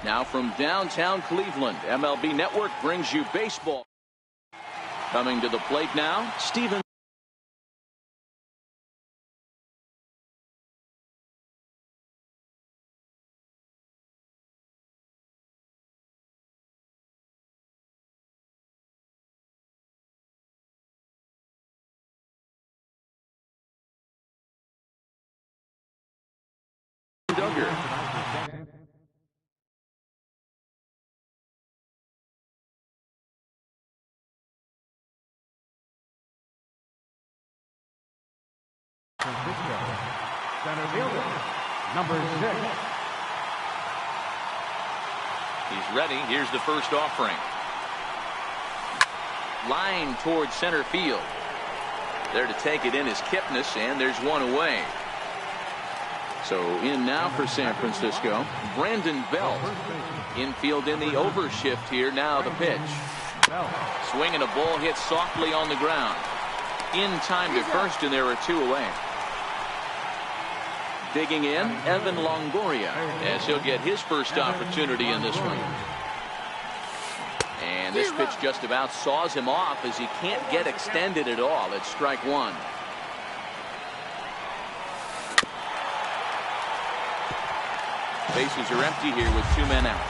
Now from downtown Cleveland, MLB Network brings you baseball. Coming to the plate now, Steven. Duggar. Center fielder, number 6. He's ready. Here's the first offering. Line towards center field. There to take it in is Kipnis, and there's one away. So in now for San Francisco, Brandon Belt. Infield in the overshift here. Now the pitch. Swing and a ball hit softly on the ground. In time to first, and there are 2 away. Digging in, Evan Longoria, as he'll get his first opportunity in this one. And this pitch just about saws him off as he can't get extended at all. It's strike 1. Bases are empty here with 2 men out.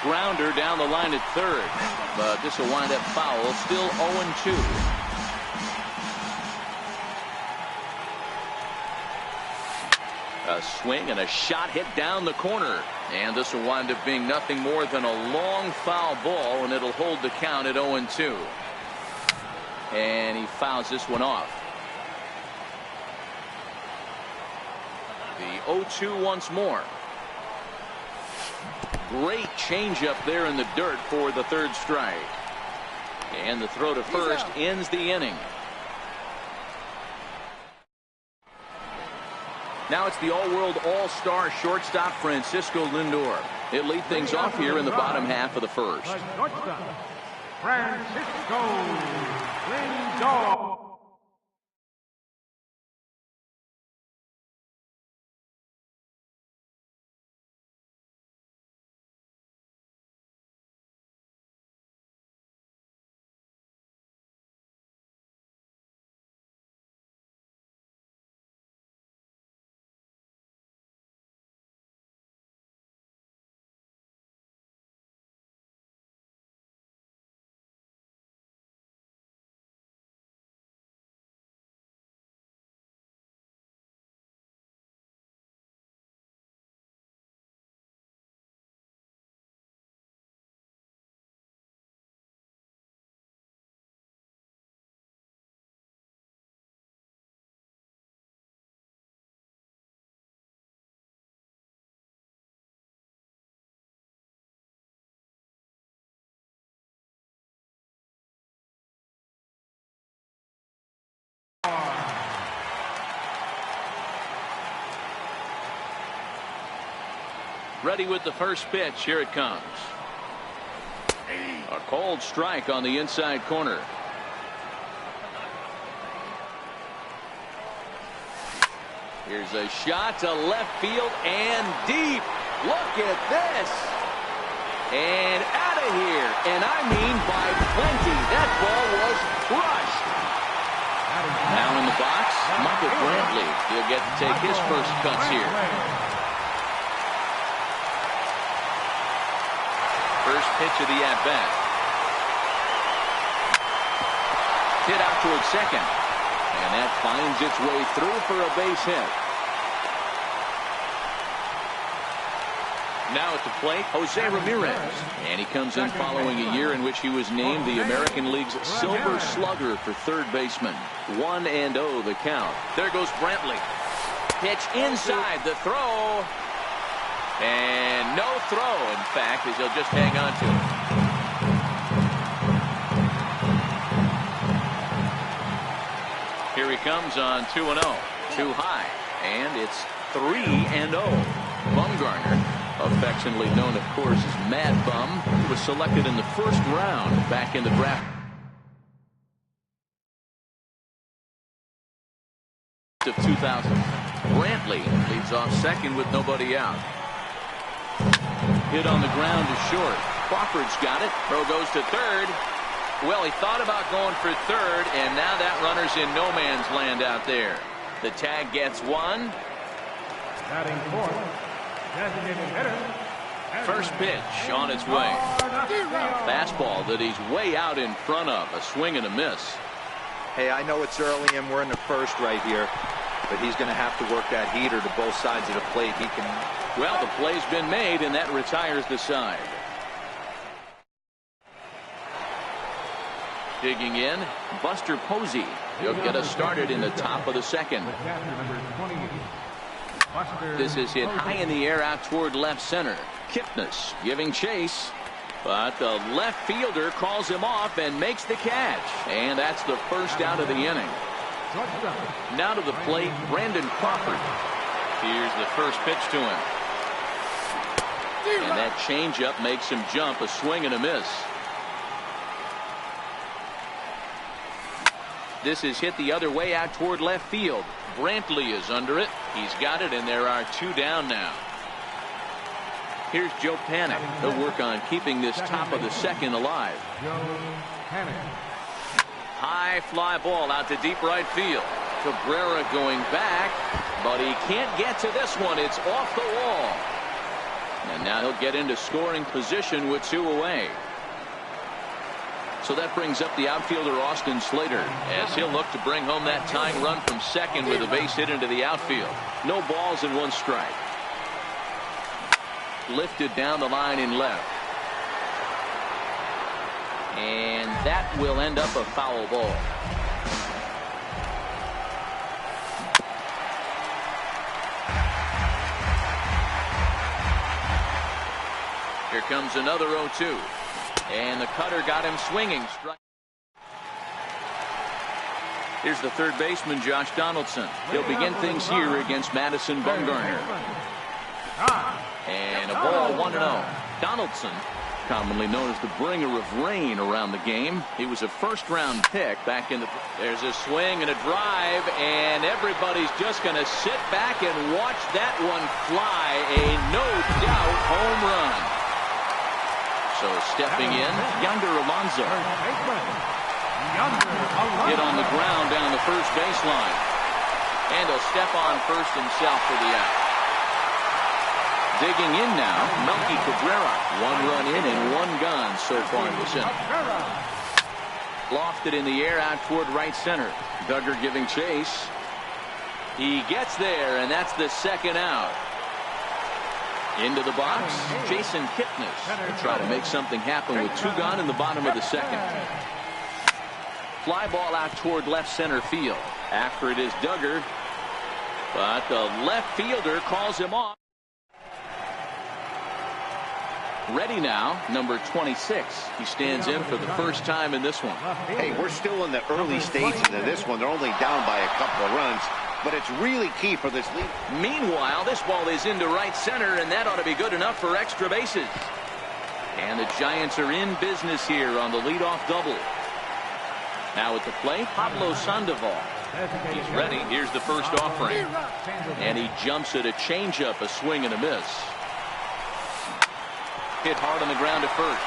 Grounder down the line at third, but this will wind up foul. Still 0-2. A swing and a shot hit down the corner, and this will wind up being nothing more than a long foul ball, and it'll hold the count at 0-2. And he fouls this one off. The 0-2 once more. Great changeup there in the dirt for the third strike. And the throw to first ends the inning. Now it's the all-world all-star shortstop Francisco Lindor. He'll lead things off here in the bottom half of the first. Francisco Lindor. Ready with the first pitch. Here it comes. A cold strike on the inside corner. Here's a shot to left field and deep. Look at this. And out of here. And I mean by plenty. That ball was crushed. Now in the box, Michael Brantley. He'll get to take his first cuts here. First pitch of the at-bat. Hit out towards second. And that finds its way through for a base hit. Now at the plate, Jose Ramirez. And he comes in following a year in which he was named the American League's Silver Slugger for third baseman. 1-0 the count. There goes Brantley. Pitch inside the throw. And no throw, in fact, as he'll just hang on to it. Here he comes on 2-0. Too high. And it's 3-0. Bumgarner, affectionately known, of course, as Mad Bum, was selected in the first round back in the draft of 2000. Brantley leads off second with nobody out. Hit on the ground to short. Crawford's got it. Throw goes to third. Well, he thought about going for third, and now that runner's in no man's land out there. The tag gets one. Batting fourth, designated hitter. First pitch on its way. Fastball that he's way out in front of. A swing and a miss. Hey, I know it's early and we're in the first right here, but he's going to have to work that heater to both sides of the plate. He can. Well, the play's been made, and that retires the side. Digging in, Buster Posey. He'll get us started in the top of the second. This is hit high in the air out toward left center. Kipnis giving chase, but the left fielder calls him off and makes the catch. And that's the first out of the inning. Now to the plate, Brandon Crawford. Here's the first pitch to him. And that changeup makes him jump. A swing and a miss. This is hit the other way out toward left field. Brantley is under it. He's got it, and there are two down now. Here's Joe Panik. He'll work on keeping this top of the second alive. High fly ball out to deep right field. Cabrera going back, but he can't get to this one. It's off the wall. And now he'll get into scoring position with two away. So that brings up the outfielder Austin Slater as he'll look to bring home that tying run from second with a base hit into the outfield. No balls and one strike. Lifted down the line in left. And that will end up a foul ball. Here comes another 0-2. And the cutter got him swinging. Here's the third baseman, Josh Donaldson. He'll begin things here against Madison Bumgarner. And a ball 1-0. Donaldson, commonly known as the bringer of rain around the game. He was a first-round pick back in the. There's a swing and a drive, and everybody's just going to sit back and watch that one fly. A no-doubt home run. So stepping in, Yonder Alonso. Hit on the ground down the first baseline. And he'll step on first himself for the out. Digging in now, Melky Cabrera. One run in and one gone so far in this inning. Lofted in the air out toward right center. Duggar giving chase. He gets there, and that's the second out. Into the box, Jason Kipnis. Try to make something happen with two gone in the bottom of the second. Fly ball out toward left center field. After it is Duggar, but the left fielder calls him off. Ready now, number 26. He stands in for the first time in this one. Hey, we're still in the early stages of this one. They're only down by a couple of runs. But it's really key for this lead. Meanwhile, this ball is into right center, and that ought to be good enough for extra bases. And the Giants are in business here on the leadoff double. Now at the plate, Pablo Sandoval. He's ready. Here's the first offering. And he jumps at a changeup, a swing and a miss. Hit hard on the ground to first.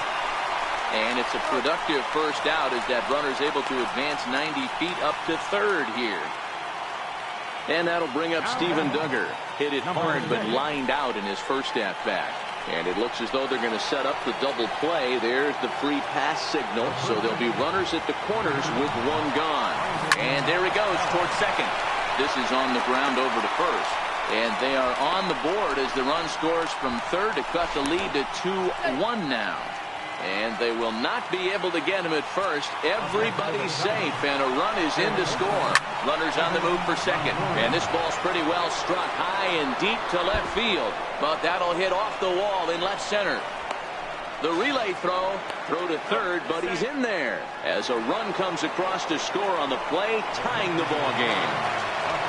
And it's a productive first out as that runner's able to advance 90 feet up to third here. And that'll bring up Steven Duggar. Hit it hard but lined out in his first at-bat. And it looks as though they're going to set up the double play. There's the free pass signal. So there'll be runners at the corners with one gone. And there he goes towards second. This is on the ground over to first. And they are on the board as the run scores from third to cut the lead to 2-1 now. And they will not be able to get him at first. Everybody's safe, and a run is in to score. Runners on the move for second. And this ball's pretty well struck high and deep to left field. But that'll hit off the wall in left center. The relay throw to third, but he's in there as a run comes across to score on the play, tying the ball game.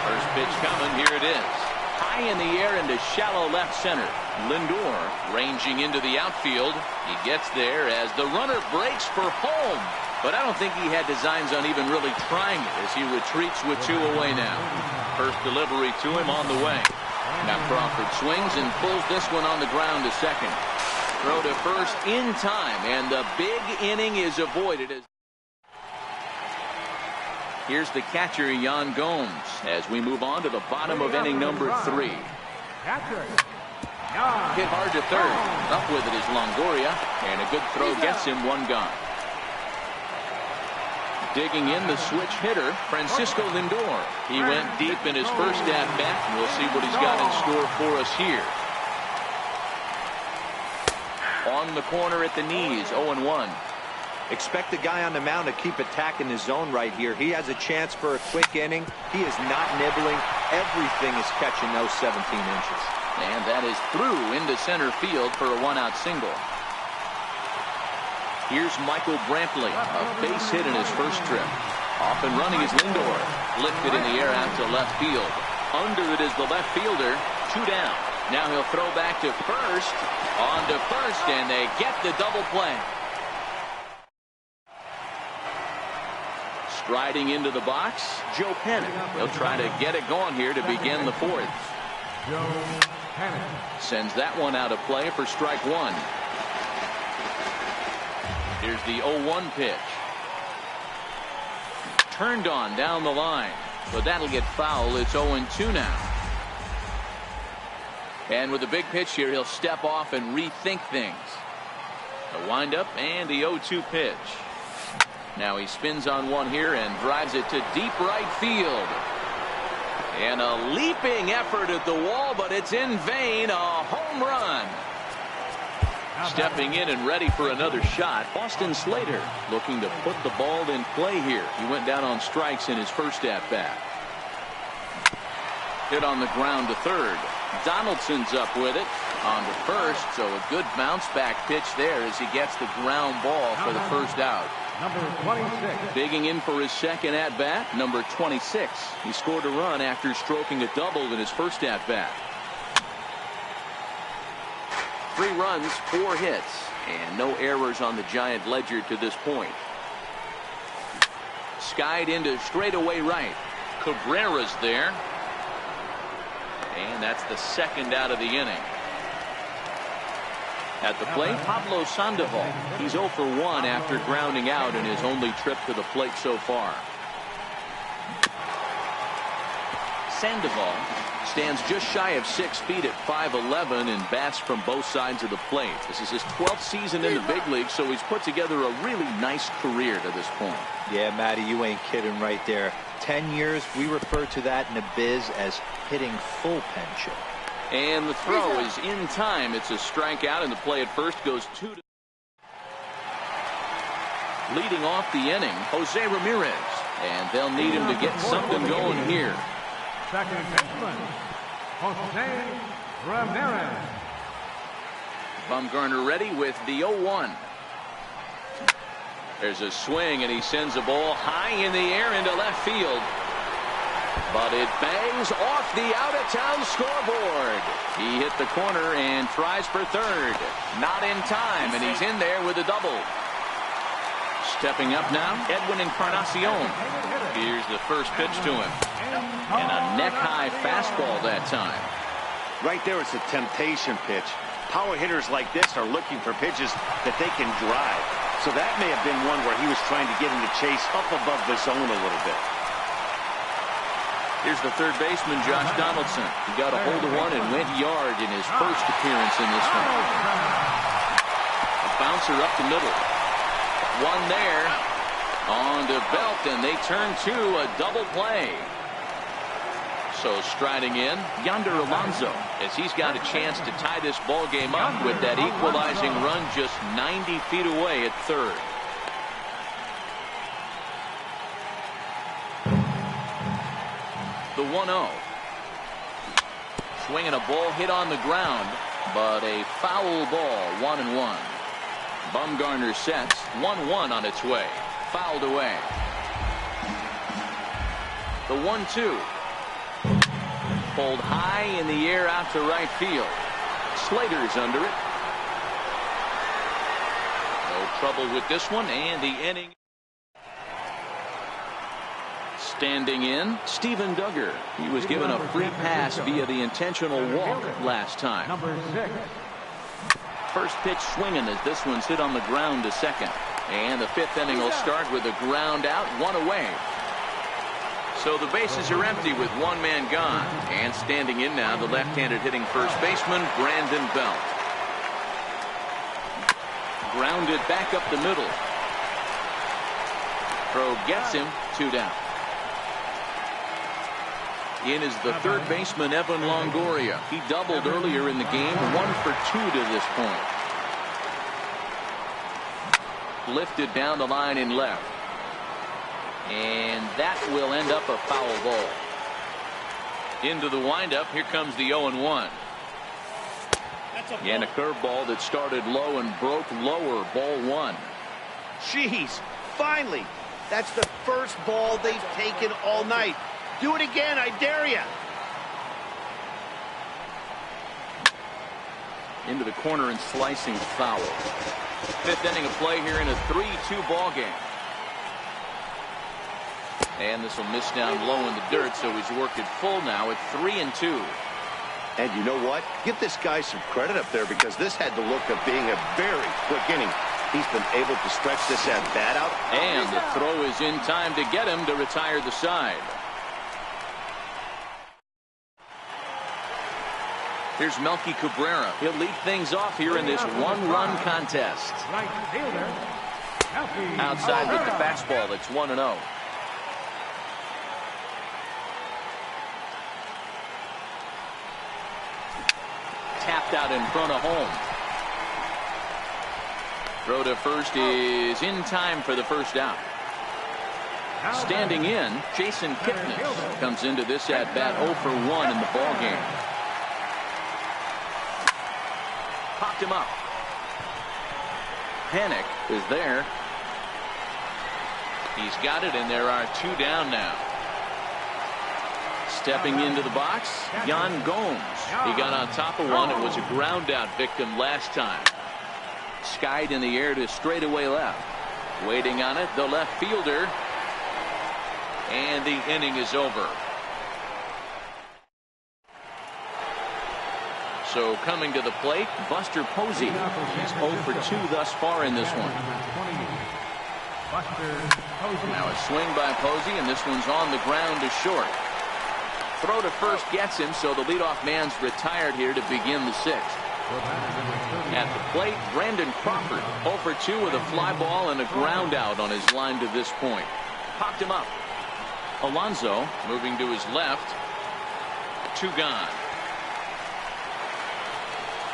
First pitch coming. Here it is. High in the air into shallow left center. Lindor ranging into the outfield. He gets there as the runner breaks for home. But I don't think he had designs on even really trying it as he retreats with 2 away now. First delivery to him on the way. Now Crawford swings and pulls this one on the ground to second. Throw to first in time, and the big inning is avoided. Here's the catcher, Yan Gomes, as we move on to the bottom of inning number 3. Hit hard to third. Up with it is Longoria, and a good throw gets him 1 gone. Digging in the switch hitter, Francisco Lindor. He went deep in his first at-bat, and we'll see what he's got in store for us here. On the corner at the knees, 0-1. Expect the guy on the mound to keep attacking his zone right here. He has a chance for a quick inning. He is not nibbling. Everything is catching those 17 inches. And that is through into center field for a 1-out single. Here's Michael Brantley, a base hit in his first trip. Off and running is Lindor. Lifted in the air out to left field. Under it is the left fielder. 2 down. Now he'll throw back to first. On to first, and they get the double play. Striding into the box, Joe Pennant. He'll try to get it going here to begin the 4th. Sends that one out of play for strike 1. Here's the 0-1 pitch. Turned on down the line, but that'll get foul. It's 0-2 now. And with a big pitch here, he'll step off and rethink things. The windup and the 0-2 pitch. Now he spins on one here and drives it to deep right field. And a leaping effort at the wall, but it's in vain. A home run. Stepping in and ready for another shot, Austin Slater looking to put the ball in play here. He went down on strikes in his first at-bat. Hit on the ground to third. Donaldson's up with it. On to first, so a good bounce back pitch there as he gets the ground ball for the first out. Number 26. Digging in for his second at-bat, number 26. He scored a run after stroking a double in his first at-bat. 3 runs, 4 hits, and no errors on the Giant ledger to this point. Skied into straightaway right. Cabrera's there. And that's the second out of the inning. At the plate, Pablo Sandoval. He's 0 for 1 after grounding out in his only trip to the plate so far. Sandoval stands just shy of 6 feet at 5'11" and bats from both sides of the plate. This is his 12th season in the big league, so he's put together a really nice career to this point. Yeah, Matty, you ain't kidding right there. 10 years, we refer to that in the biz as hitting full pension. And the throw is in time. It's a strikeout, and the play at first goes 2 to. Leading off the inning, Jose Ramirez. And they'll need him to get something going here. Second baseman, Jose Ramirez. Bumgarner ready with the 0-1. There's a swing, and he sends a ball high in the air into left field. But it bangs off the out-of-town scoreboard. He hit the corner and tries for third. Not in time, and he's in there with a double. Stepping up now, Edwin Encarnacion. Here's the first pitch to him. And a neck-high fastball that time. Right there, it's a temptation pitch. Power hitters like this are looking for pitches that they can drive. So that may have been one where he was trying to get him to chase up above the zone a little bit. Here's the third baseman, Josh Donaldson. He got a hold of one and went yard in his first appearance in this one. A bouncer up the middle. One there. On to Belt, and they turn to a double play. So striding in, Yonder Alonso, as he's got a chance to tie this ball game up with that equalizing run just 90 feet away at third. The 1-0. Swinging a ball hit on the ground, but a foul ball, 1-1. Bumgarner sets, 1-1 on its way. Fouled away. The 1-2. Pulled high in the air out to right field. Slater's under it. No trouble with this one, and the inning Standing in, Steven Duggar. He was given a free pass via the intentional walk last time. Number 6. First pitch swinging as this one's hit on the ground to second. And the 5th inning will start with a ground out, 1 away. So the bases are empty with 1 man gone. And standing in now, the left-handed hitting first baseman, Brandon Belt. Grounded back up the middle. Throw gets him, 2 down. In is the third baseman, Evan Longoria. He doubled earlier in the game, 1 for 2 to this point. Lifted down the line in left. And that will end up a foul ball. Into the windup, here comes the 0-1. And a curveball that started low and broke lower, ball 1. Jeez, finally. That's the first ball they've taken all night. Do it again, I dare you. Into the corner and slicing foul. 5th inning of play here in a 3-2 ball game. And this will miss down low in the dirt, so he's worked it full now at 3-2. And you know what? Give this guy some credit up there because this had the look of being a very quick inning. He's been able to stretch this at-bat out. And the throw is in time to get him to retire the side. Here's Melky Cabrera. He'll lead things off here in this 1-run contest. Right fielder, Melky Outside with the Cabrera. fastball. It's 1-0. Tapped out in front of home. Throw to first is in time for the first out. Standing in, Jason Kipnis comes into this at bat 0 for 1 in the ball game. Popped him up. Panic is there. He's got it, and there are 2 down now. Stepping into the box, Yan Gomes. He got on top of one. It was a ground out victim last time. Skied in the air to straightaway left. Waiting on it, the left fielder. And the inning is over. So coming to the plate, Buster Posey. He's 0 for 2 thus far in this one. Now a swing by Posey, and this one's on the ground to short. Throw to first gets him, so the leadoff man's retired here to begin the 6th. At the plate, Brandon Crawford 0 for 2 with a fly ball and a ground out on his line to this point. Popped him up. Alonso moving to his left. 2 gone.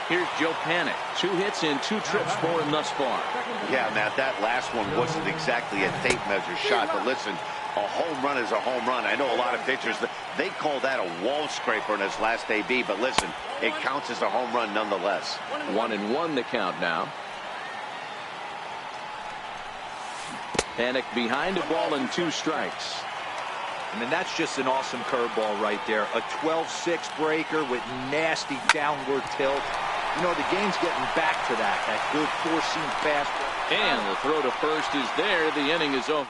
Here's Joe Panic. 2 hits and 2 trips for him thus far. Yeah, Matt, that last one wasn't exactly a tape measure shot, but listen, a home run is a home run. I know a lot of pitchers, they call that a wall scraper in his last AB, but listen, it counts as a home run nonetheless. 1-1 the count now. Panic behind a ball and 2 strikes. I mean, that's just an awesome curveball right there. A 12-6 breaker with nasty downward tilt. You know, the game's getting back to that good four-seam fastball. And the throw to first is there. The inning is over.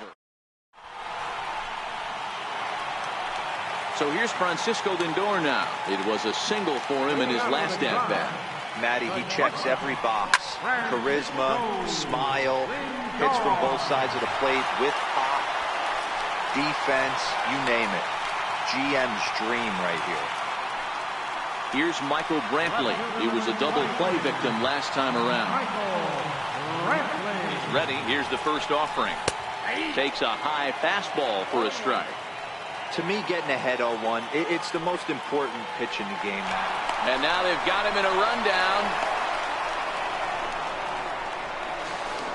So here's Francisco Lindor now. It was a single for him in his last at-bat. Matty, he checks every box. Charisma, smile, hits from both sides of the plate with pop, defense, you name it. GM's dream right here. Here's Michael Brantley. He was a double play victim last time around. He's ready. Here's the first offering. Takes a high fastball for a strike. To me, getting ahead 0-1, it's the most important pitch in the game, Matt. And now they've got him in a rundown.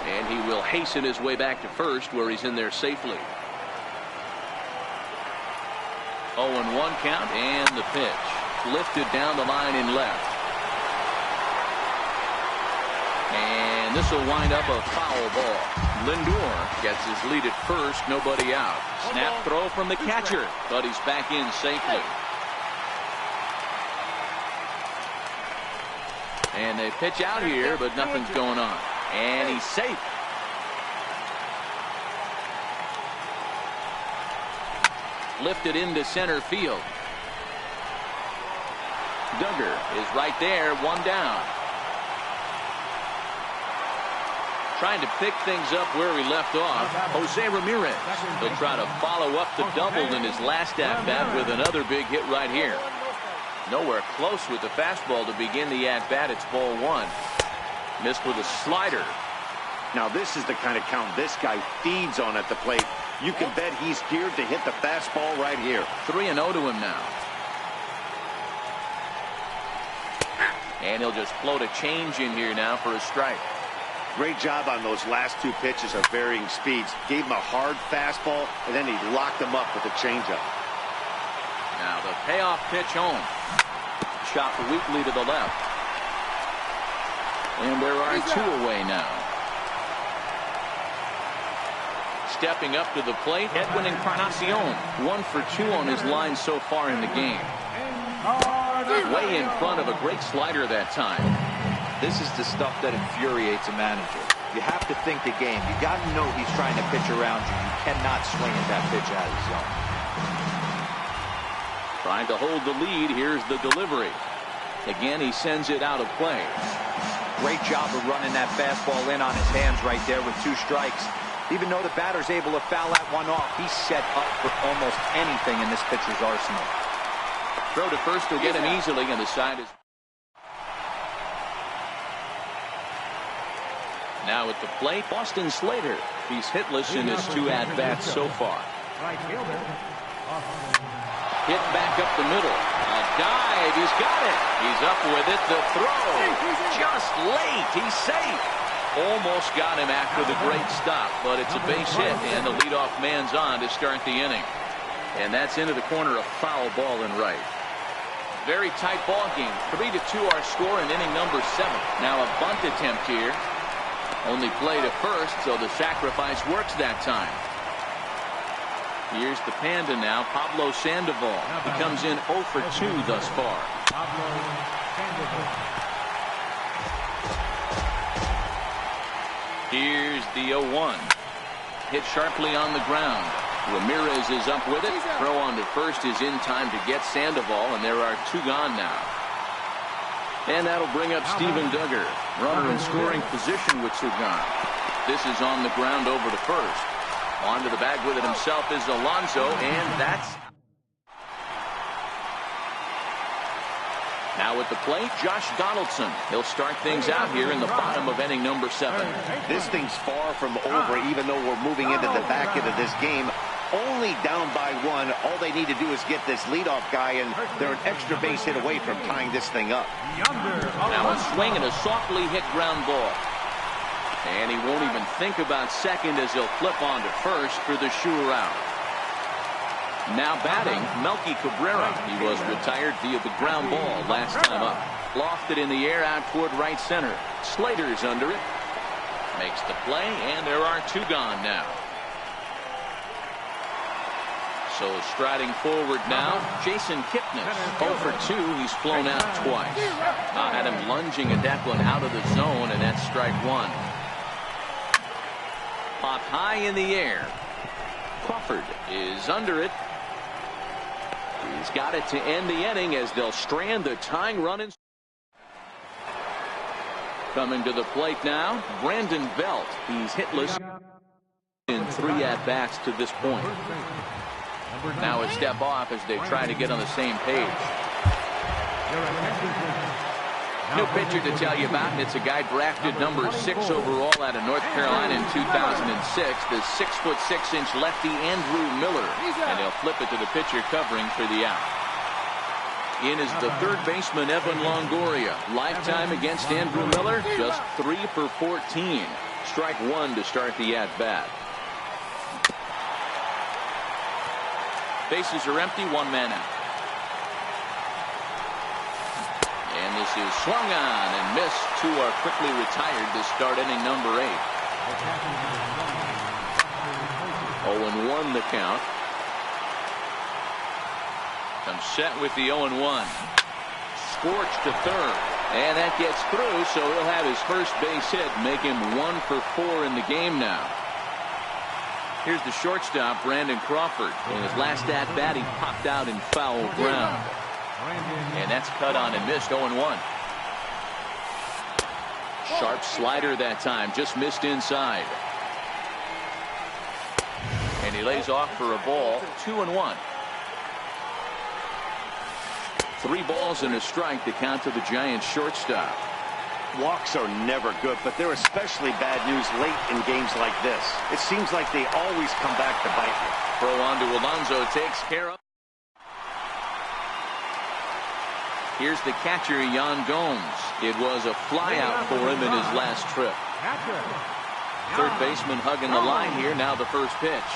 And he will hasten his way back to first, where he's in there safely. 0-1 count, and the pitch. Lifted down the line in left. And this will wind up a foul ball. Lindor gets his lead at first, nobody out. Snap throw from the catcher, but he's back in safely. And they pitch out here, but nothing's going on. And he's safe. lifted into center field. Duggar is right there, one down. Trying to pick things up where he left off, Jose Ramirez. He'll try to follow up the double in his last at-bat with another big hit right here. Nowhere close with the fastball to begin the at-bat. It's ball one. Missed with a slider. Now this is the kind of count this guy feeds on at the plate. You can bet he's geared to hit the fastball right here. 3-0 to him now. And he'll just float a change in here now for a strike. Great job on those last two pitches of varying speeds. Gave him a hard fastball, and then he locked him up with a changeup. Now the payoff pitch home. Shot weakly to the left. And there are two away now. Stepping up to the plate, Edwin Encarnacion. 1 for 2 on his line so far in the game. Way in front of a great slider that time. This is the stuff that infuriates a manager. You have to think the game. You got to know he's trying to pitch around you. You cannot swing at that pitch out of the zone. Trying to hold the lead. Here's the delivery. Again, he sends it out of play. Great job of running that fastball in on his hands right there with 2 strikes. Even though the batter's able to foul that one off, he's set up for almost anything in this pitcher's arsenal. Throw to first will get him easily, and the side is. Now at the plate, Boston Slater. He's hitless in his 2 at-bats so far. Hit back up the middle. A dive. He's got it. He's up with it. The throw. Just late. He's safe. Almost got him after the great stop, but it's a base hit, and the leadoff man's on to start the inning. And that's into the corner, a foul ball and right. Very tight ball game. 3-2 our score in inning number 7. Now a bunt attempt here. Only play to first, so the sacrifice works that time. Here's the Panda now, Pablo Sandoval. He comes in 0 for 2 thus far. Here's the 0-1. Hit sharply on the ground. Ramirez is up with it. Throw on to first is in time to get Sandoval, and there are 2 gone now. And that'll bring up Steven Duggar. Runner in scoring position with 2 gone. This is on the ground over to first. Onto the bag with it himself is Alonso, and that's. Now at the plate, Josh Donaldson. He'll start things out here in the bottom of inning number 7. This thing's far from over, even though we're moving into the back end of this game. Only down by 1. All they need to do is get this leadoff guy, and they're an extra base hit away from tying this thing up. Now a swing and a softly hit ground ball. And he won't even think about second as he'll flip on to first for the sure out. Now batting, Melky Cabrera. He was retired via the ground ball last time up. Lofted in the air out toward right center. Slater's under it. Makes the play, and there are 2 gone now. So striding forward now, Jason Kipnis. 0 for 2, he's flown out twice. Had him lunging at that one out of the zone, and that's strike 1. Popped high in the air. Crawford is under it. He's got it to end the inning as they'll strand the tying run in. Coming to the plate now, Brandon Belt. He's hitless in 3 at-bats to this point. Now a step off as they try to get on the same page. New pitcher to tell you about, and it's a guy drafted number 6 overall out of North Carolina in 2006. The 6'6" lefty Andrew Miller, and they'll flip it to the pitcher covering for the out. In is the 3rd baseman Evan Longoria. Lifetime against Andrew Miller, just 3 for 14. Strike 1 to start the at bat. Bases are empty, 1 man out. And this is swung on and missed. 2 are quickly retired to start inning number 8. 0-1 the count. Comes set with the 0-1. Scorched to third. And that gets through, so he'll have his first base hit, make him 1 for 4 in the game now. Here's the shortstop, Brandon Crawford. In his last at-bat, he popped out in foul ground. And that's cut on and missed, 0-1. Sharp slider that time, just missed inside. And he lays off for a ball, 2-1. 3 balls and a strike to count to the Giants shortstop. Walks are never good, but they're especially bad news late in games like this. It seems like they always come back to bite you. Throw on to Alonso, takes care of. Here's the catcher, Yan Gomes. It was a flyout for him in his last trip. Third baseman hugging the line here. Now the first pitch.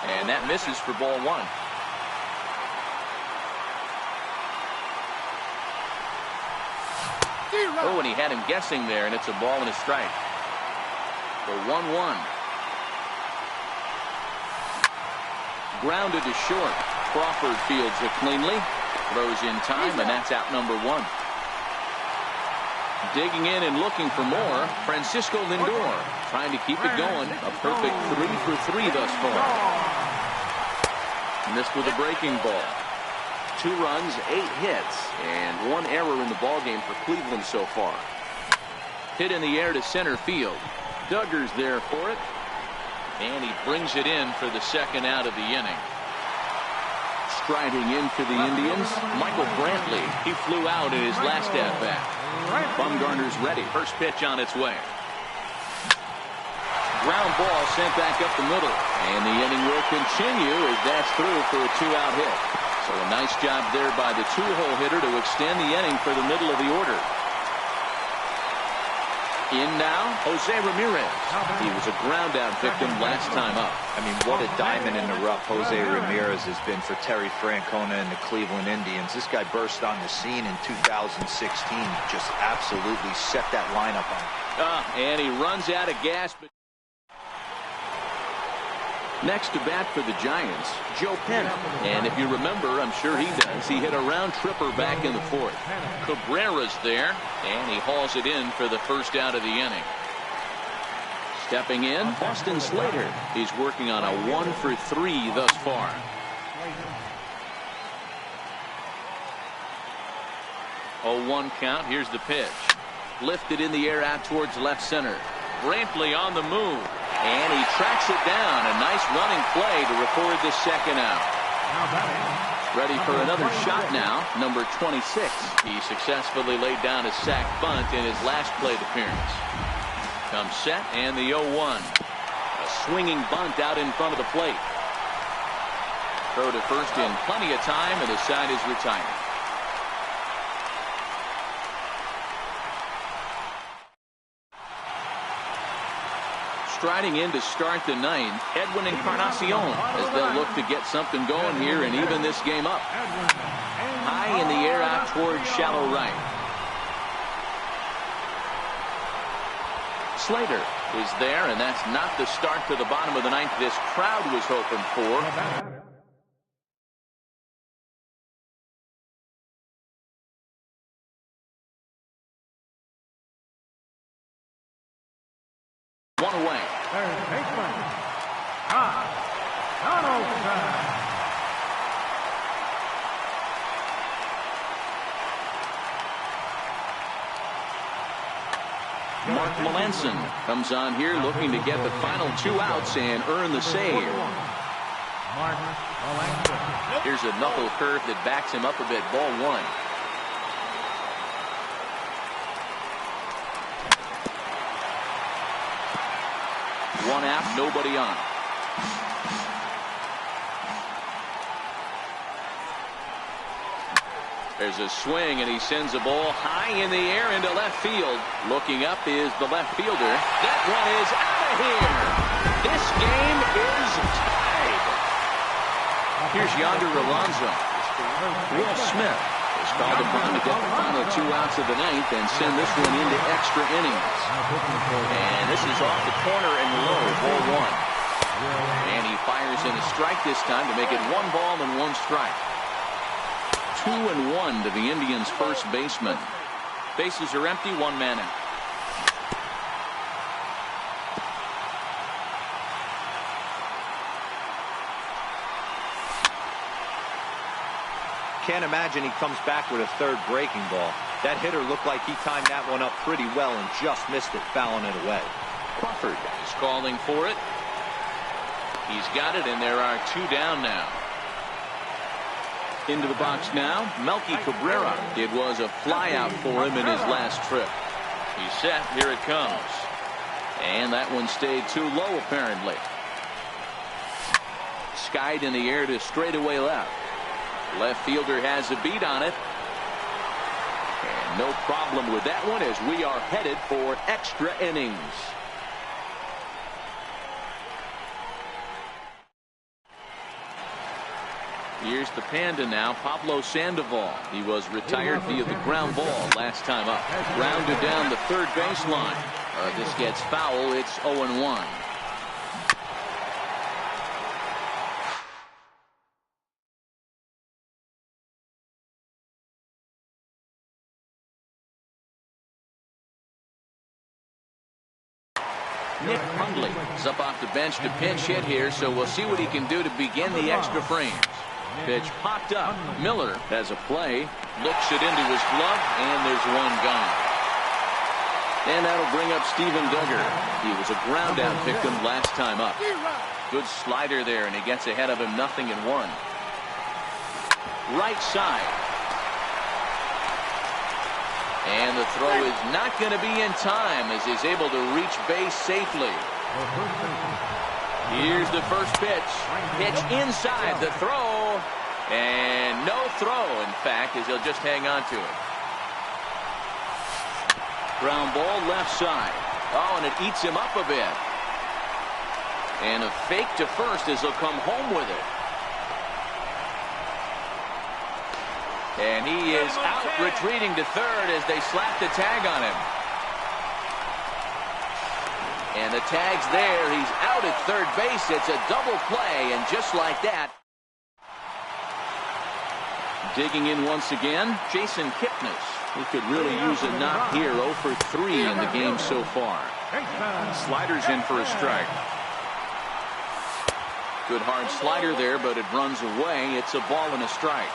And that misses for ball 1. Oh, and he had him guessing there, and it's a ball and a strike. The 1-1. Grounded to short. Crawford fields it cleanly. Throws in time, and that's out number 1. Digging in and looking for more, Francisco Lindor trying to keep it going. A perfect 3 for 3 thus far. Missed with a breaking ball. 2 runs, 8 hits, and 1 error in the ballgame for Cleveland so far. Hit in the air to center field. Duggar's there for it, and he brings it in for the second out of the inning. Striding in for the Indians, Michael Brantley. He flew out in his last at-bat. Bumgarner's ready. First pitch on its way. Ground ball sent back up the middle, and the inning will continue as that's through for a 2-out hit. So a nice job there by the 2-hole hitter to extend the inning for the middle of the order. In now, Jose Ramirez. He was a ground-out victim last time up. I mean, what a diamond in the rough Jose Ramirez has been for Terry Francona and the Cleveland Indians. This guy burst on the scene in 2016. Just absolutely set that lineup on. And he runs out of gas. But next to bat for the Giants, Joe Penn. And if you remember, I'm sure he does, he hit a round tripper back in the 4th. Cabrera's there, and he hauls it in for the first out of the inning. Stepping in, Austin Slater. He's working on a 1 for 3 thus far. A 1 count. Here's the pitch. Lifted in the air out towards left center. Brantley on the move. And he tracks it down. A nice running play to record the second out. Ready for another shot now. Number 26. He successfully laid down a sac bunt in his last plate appearance. Comes set and the 0-1. A swinging bunt out in front of the plate. Throw to first in plenty of time, and the side is retired. Striding in to start the 9th, Edwin Encarnacion, as they'll look to get something going here and even this game up. High in the air out towards shallow right. Slater is there, and that's not the start to the bottom of the 9th this crowd was hoping for. One away. Third baseman, Donaldson. Mark Melanson comes on here looking to get the final 2 outs and earn the save. Mark Melanson. Here's a knuckle curve that backs him up a bit. Ball 1. One out, nobody on. There's a swing, and he sends a ball high in the air into left field. Looking up is the left fielder. That one is out of here. This game is tied. Here's Yonder Alonso. Will Smith has called upon to get the final 2 outs of the 9th and send this one into extra innings. And this is off the corner and low, ball 1. And he fires in a strike this time to make it 1 ball and 1 strike. 2-1 to the Indians' first baseman. Bases are empty, 1 man out. Can't imagine he comes back with a third breaking ball. That hitter looked like he timed that one up pretty well and just missed it, fouling it away. Crawford is calling for it. He's got it, and there are 2 down now. Into the box now, Melky Cabrera. It was a flyout for him in his last trip. He's set. Here it comes. And that one stayed too low, apparently. Skied in the air to straightaway left. Left fielder has a beat on it. And no problem with that one as we are headed for extra innings. Here's the Panda now, Pablo Sandoval. He was retired via the ground ball last time up. Grounded down the third baseline. This gets foul. It's 0-1. Nick Hundley is up off the bench to pinch hit here, so we'll see what he can do to begin the extra frames. Pitch popped up. Miller has a play, looks it into his glove, and there's one gone. And that'll bring up Steven Duggar. He was a ground out victim last time up. Good slider there, and he gets ahead of him 0-1. Right side. And the throw is not going to be in time as he's able to reach base safely. Here's the first pitch. Pitch inside the throw. And no throw, in fact, as he'll just hang on to it. Ground ball left side. Oh, and it eats him up a bit. And a fake to first as he'll come home with it. And he is out retreating to third as they slap the tag on him. And the tag's there. He's out at third base. It's a double play, and just like that. Digging in once again, Jason Kipnis. He could really use a knock here. 0 for 3 in the game so far. Slider's in for a strike. Good hard slider there, but it runs away. It's a ball and a strike.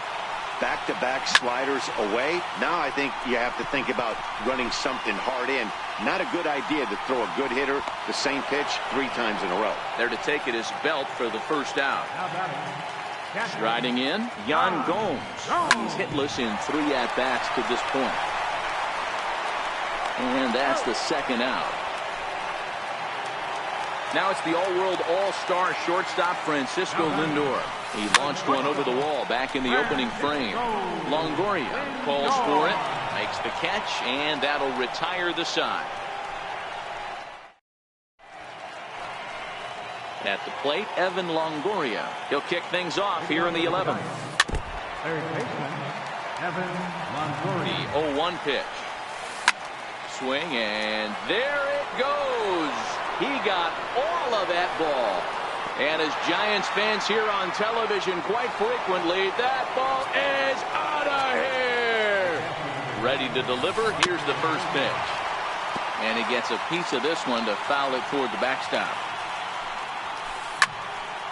Back-to-back sliders away. Now I think you have to think about running something hard in. Not a good idea to throw a good hitter the same pitch 3 times in a row. There to take it is Belt for the first out. Striding in, Yan Gomes. He's hitless in 3 at-bats to this point. And that's the second out. Now it's the all-world all-star shortstop Francisco Lindor. He launched one over the wall back in the opening frame. Longoria calls for it, makes the catch, and that'll retire the side. At the plate, Evan Longoria. He'll kick things off here in the 11th. Third baseman, Evan Longoria. The 0-1 pitch. Swing, and there it goes. He got all of that ball. And as Giants fans hear on television quite frequently, that ball is out of here. Ready to deliver. Here's the first pitch. And he gets a piece of this one to foul it toward the backstop.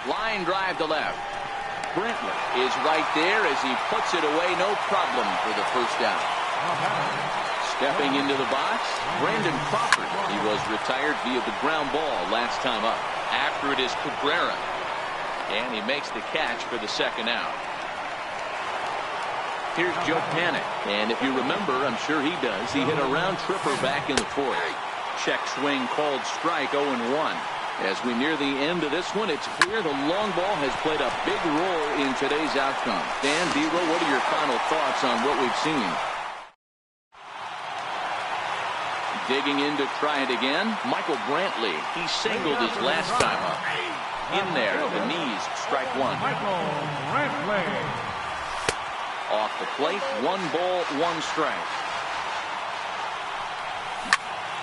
Line drive to left. Brentley is right there as he puts it away. No problem for the first out. Stepping into the box, Brandon Crawford. He was retired via the ground ball last time up. After it is Cabrera. And he makes the catch for the second out. Here's Joe Panic. And if you remember, I'm sure he does, he hit a round tripper back in the 4th. Check swing called strike 0-1. As we near the end of this one, it's clear the long ball has played a big role in today's outcome. Dan Dero, what are your final thoughts on what we've seen? Digging in to try it again, Michael Brantley. He singled his last time up. In there, the knees, strike 1. Michael Brantley. Off the plate, 1 ball, 1 strike.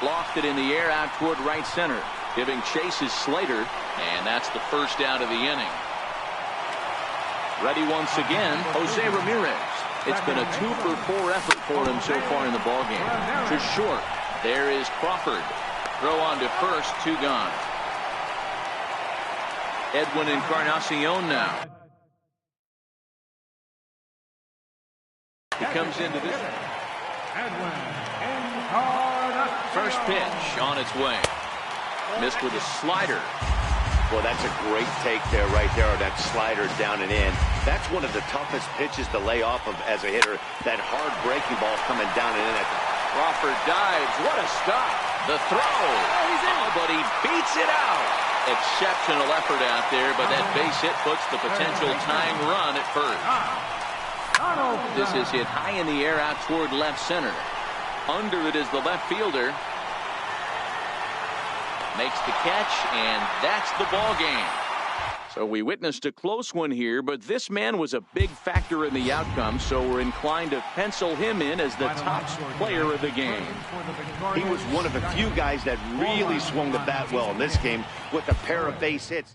Lofted in the air out toward right center. Giving chase is Slater, and that's the first out of the inning. Ready once again, Jose Ramirez. It's been a 2 for 4 effort for him so far in the ballgame. To short. There is Crawford. Throw on to first, 2 gone. Edwin Encarnacion now. He comes into this. Edwin Encarnacion. First pitch on its way. Missed with a slider. Well, that's a great take there, right there, on that slider down and in. That's one of the toughest pitches to lay off of as a hitter. That hard breaking ball coming down and in. Crawford dives. What a stop. The throw. Oh, but he beats it out. Exceptional effort out there, but that base hit puts the potential tying run at first. This is hit high in the air out toward left center. Under it is the left fielder. Makes the catch, and that's the ball game. So we witnessed a close one here, but this man was a big factor in the outcome, so we're inclined to pencil him in as the top player of the game. He was one of the few guys that really swung the bat well in this game with a pair of base hits.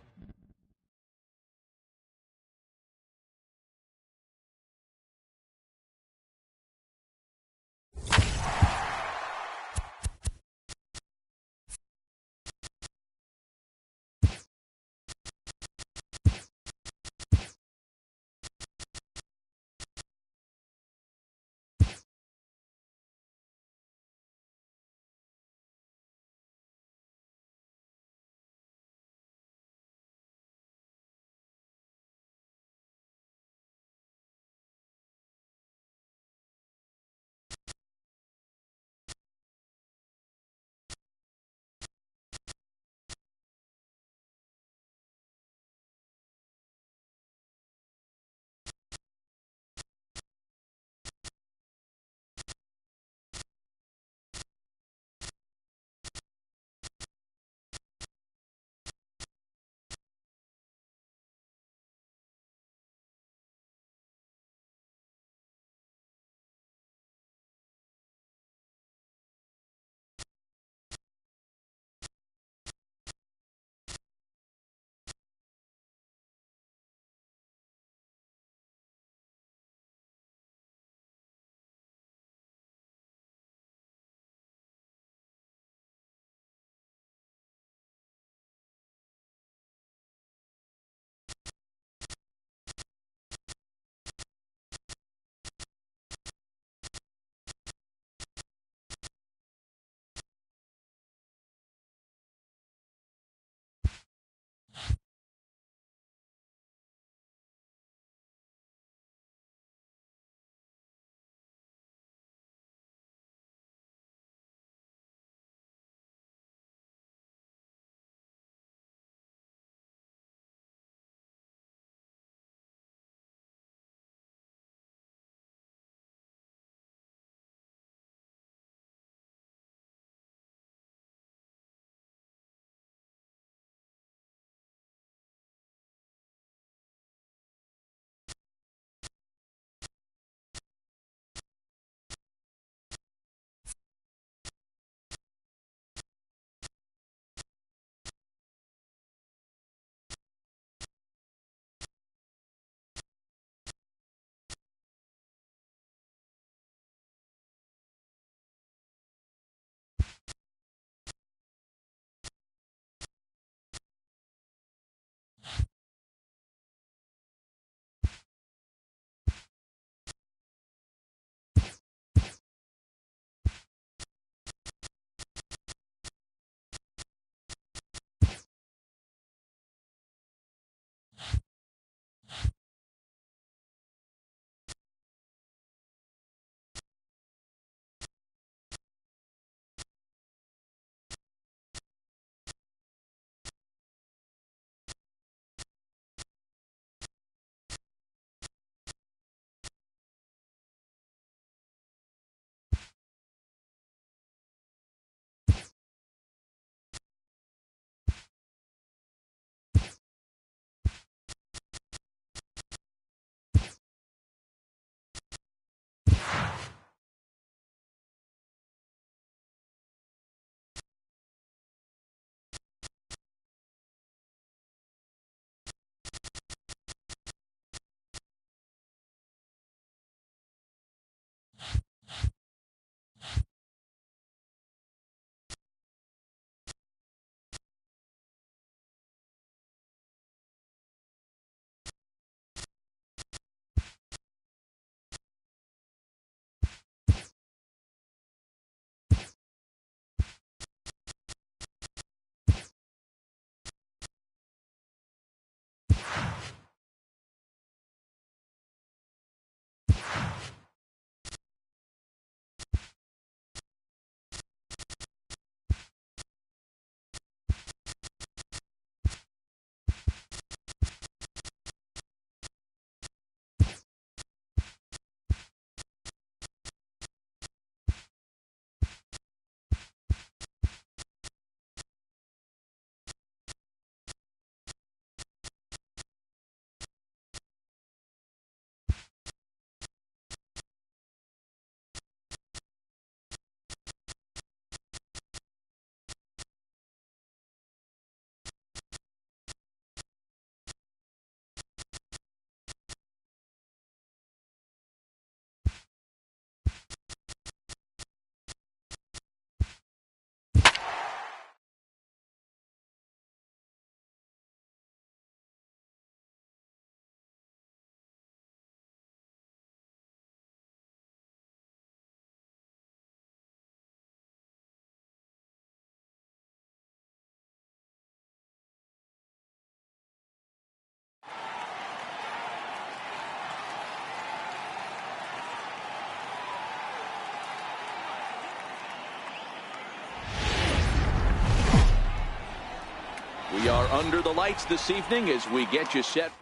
We are under the lights this evening as we get you set.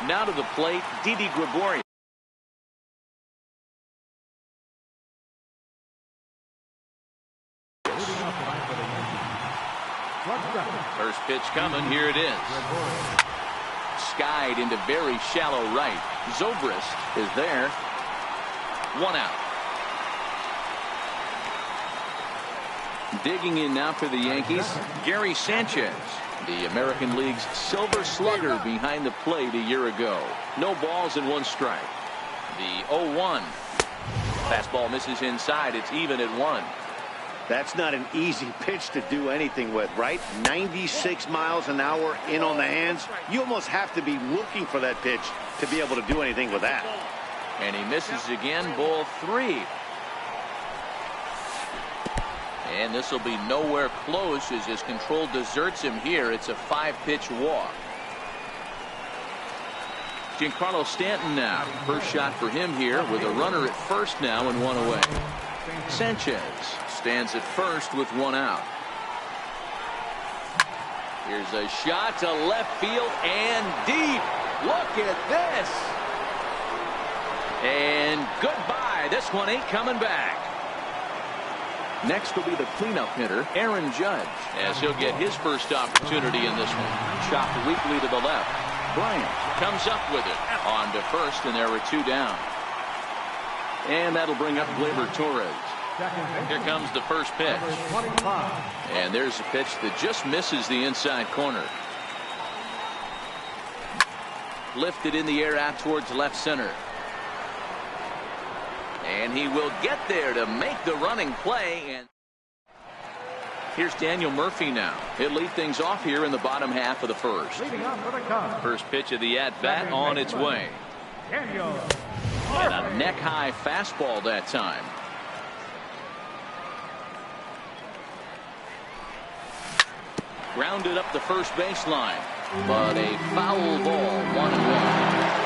Now to the plate, Didi Gregorius. First pitch coming. Here it is. Skied into very shallow right. Zobrist is there. 1 out. Digging in now for the Yankees, Gary Sanchez, the American League's Silver Slugger behind the plate a year ago. No balls and 1 strike. The 0-1. Fastball misses inside. It's even at 1. That's not an easy pitch to do anything with, right? 96 miles an hour in on the hands. You almost have to be looking for that pitch to be able to do anything with that. And he misses again. Ball 3. And this will be nowhere close as his control deserts him here. It's a 5-pitch walk. Giancarlo Stanton now. First shot for him here with a runner at first now and 1 away. Sanchez stands at first with 1 out. Here's a shot to left field and deep. Look at this. And goodbye. This one ain't coming back. Next will be the cleanup hitter, Aaron Judge, as he'll get his first opportunity in this one. Chopped weakly to the left. Bryant comes up with it on to first, and there are 2 down. And that'll bring up Gleyber Torres. Here comes the first pitch. And there's a pitch that just misses the inside corner. Lifted in the air out towards left center. And he will get there to make the running play. And here's Daniel Murphy now. He'll lead things off here in the bottom half of the first. First pitch of the at-bat on its way. And a neck-high fastball that time. Grounded up the first baseline. But a foul ball, 1 away.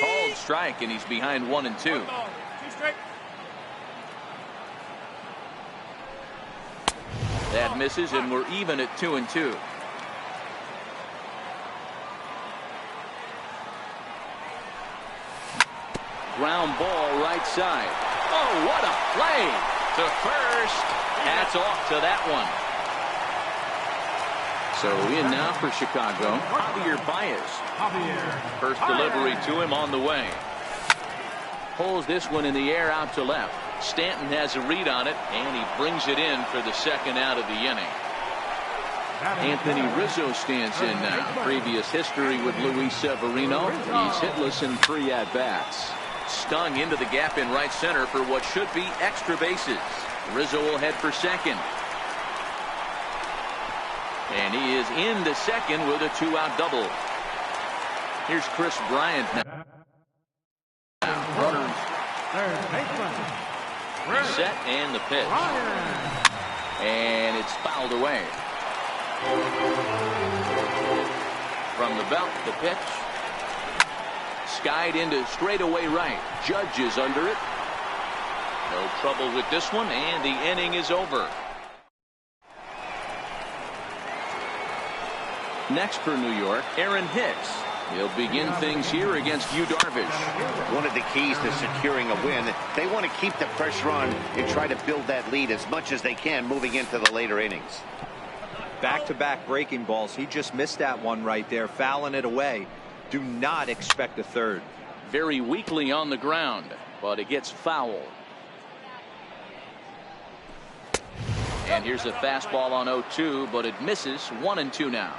Called strike, and he's behind 1 and 2. That misses, and we're even at 2 and 2. Ground ball right side. Oh, what a play to first. Hats off to that one. So in now for Chicago, Javier Baez. First delivery to him on the way. Pulls this one in the air out to left. Stanton has a read on it, and he brings it in for the 2nd out of the inning. Anthony Rizzo stands in now. Previous history with Luis Severino. He's hitless in 3 at-bats. Stung into the gap in right center for what should be extra bases. Rizzo will head for second. And he is into second with a 2-out double. Here's Chris Bryant now. Runners set and the pitch. And it's fouled away. From the belt, the pitch. Skied into straightaway right. Judge is under it. No trouble with this one, and the inning is over. Next for New York, Aaron Hicks. He'll begin things here against Yu Darvish. One of the keys to securing a win, they want to keep the pressure on and try to build that lead as much as they can moving into the later innings. Back-to-back breaking balls. He just missed that one right there, fouling it away. Do not expect a third. Very weakly on the ground, but it gets foul. And here's a fastball on 0-2, but it misses. 1 and 2 now.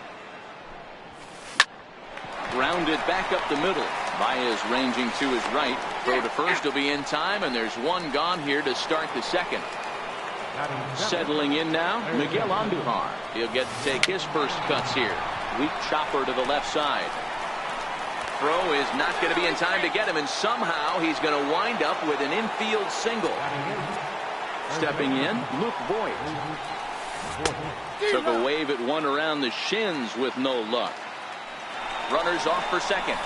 Grounded back up the middle. Baez ranging to his right. Throw to first will be in time, and there's 1 gone here to start the 2nd. Settling in now, Miguel Andujar. He'll get to take his first cuts here. Weak chopper to the left side. Throw is not going to be in time to get him, and somehow he's going to wind up with an infield single. Stepping in, Luke Voigt. Took a wave at one around the shins with no luck. Runners off for second.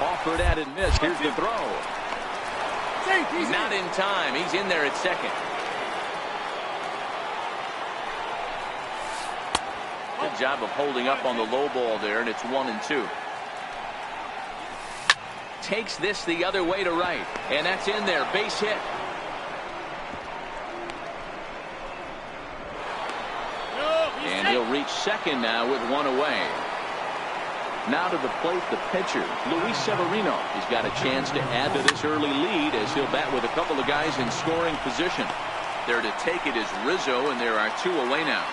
Offered at and missed. Here's the throw. Not in time. He's in there at second. Good job of holding up on the low ball there, and it's 1-2. Takes this the other way to right, and that's in there. Base hit. And he'll reach second now with one away. Now to the plate, the pitcher, Luis Severino. He's got a chance to add to this early lead as he'll bat with a couple of guys in scoring position. There to take it is Rizzo, and there are two away now.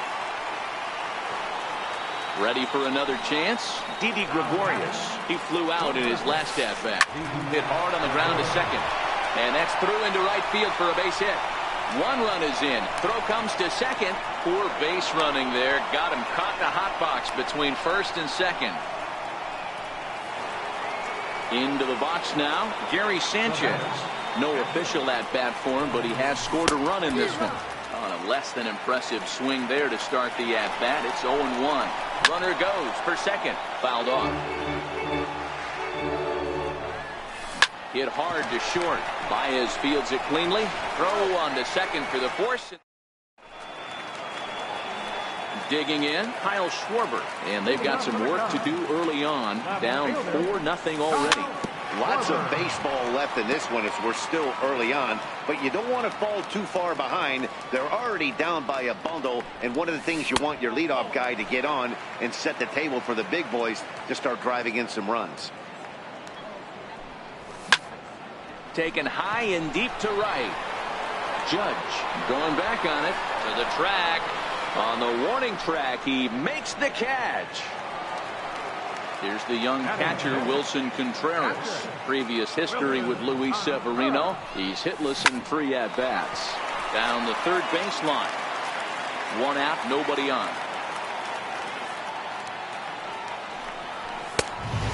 Ready for another chance? Didi Gregorius. He flew out in his last at-bat. Hit hard on the ground to second. And that's through into right field for a base hit. One run is in. Throw comes to second. Poor base running there. Got him caught in a hot box between first and second. Into the box now, Gary Sanchez. No official at-bat for him, but he has scored a run in this one. On a less than impressive swing there to start the at-bat. It's 0-1. Runner goes for second. Fouled off. Hit hard to short. Baez fields it cleanly. Throw on to second for the force. Digging in, Kyle Schwarber. And they've got some work to do early on. Down 4-0 already. Lots of baseball left in this one as we're still early on, but you don't want to fall too far behind. They're already down by a bundle, and one of the things you want your leadoff guy to get on and set the table for the big boys to start driving in some runs. Taken high and deep to right. Judge going back on it to the track. On the warning track, he makes the catch. Here's the young catcher, Wilson Contreras. Previous history with Luis Severino. He's hitless in 3 at-bats. Down the third baseline. One out, nobody on.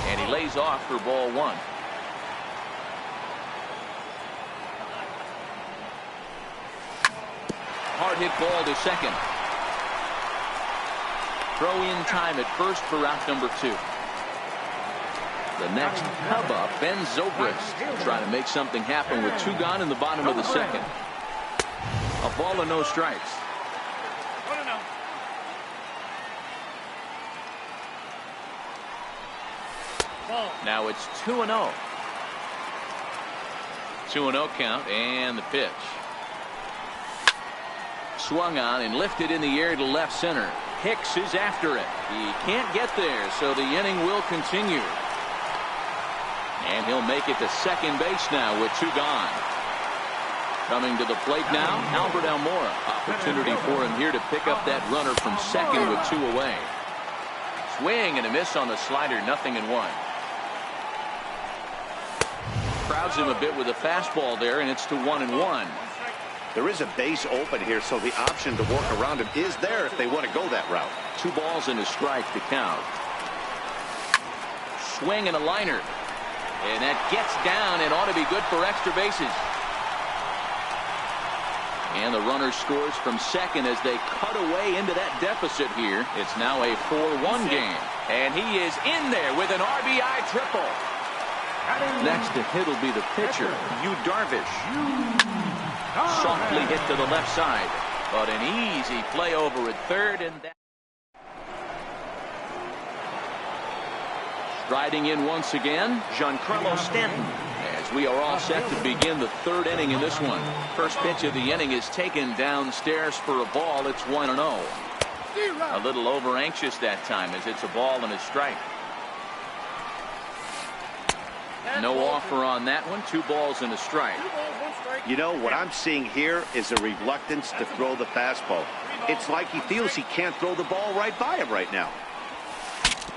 And he lays off for ball 1. Hard hit ball to second. Throw in time at first for out number 2. The next Cub up, Ben Zobrist, trying to make something happen with 2 gone in the bottom of the second. A ball and no strikes. Now it's 2-0. 2-0 count, and the pitch. Swung on and lifted in the air to left center. Hicks is after it. He can't get there, so the inning will continue. And he'll make it to second base now with 2 gone. Coming to the plate now, Albert Almora. Opportunity for him here to pick up that runner from second with 2 away. Swing and a miss on the slider, 0-1. Crowds him a bit with a fastball there, and it's to 1-1. There is a base open here, so the option to work around him is there if they want to go that route. 2 balls and a strike to count. Swing and a liner. And that gets down and ought to be good for extra bases. And the runner scores from second as they cut away into that deficit here. It's now a 4-1 game. And he is in there with an RBI triple. Next to hit will be the pitcher, Yu Darvish. Softly hit to the left side. But an easy play over at third, and that. Striding in once again, Giancarlo Stanton, as we are all set to begin the 3rd inning in this one. First pitch of the inning is taken downstairs for a ball. It's 1-0. A little over anxious that time as it's a ball and a strike. No offer on that one. 2 balls and a strike. You know, what I'm seeing here is a reluctance to throw the fastball. It's like he feels he can't throw the ball right by him right now.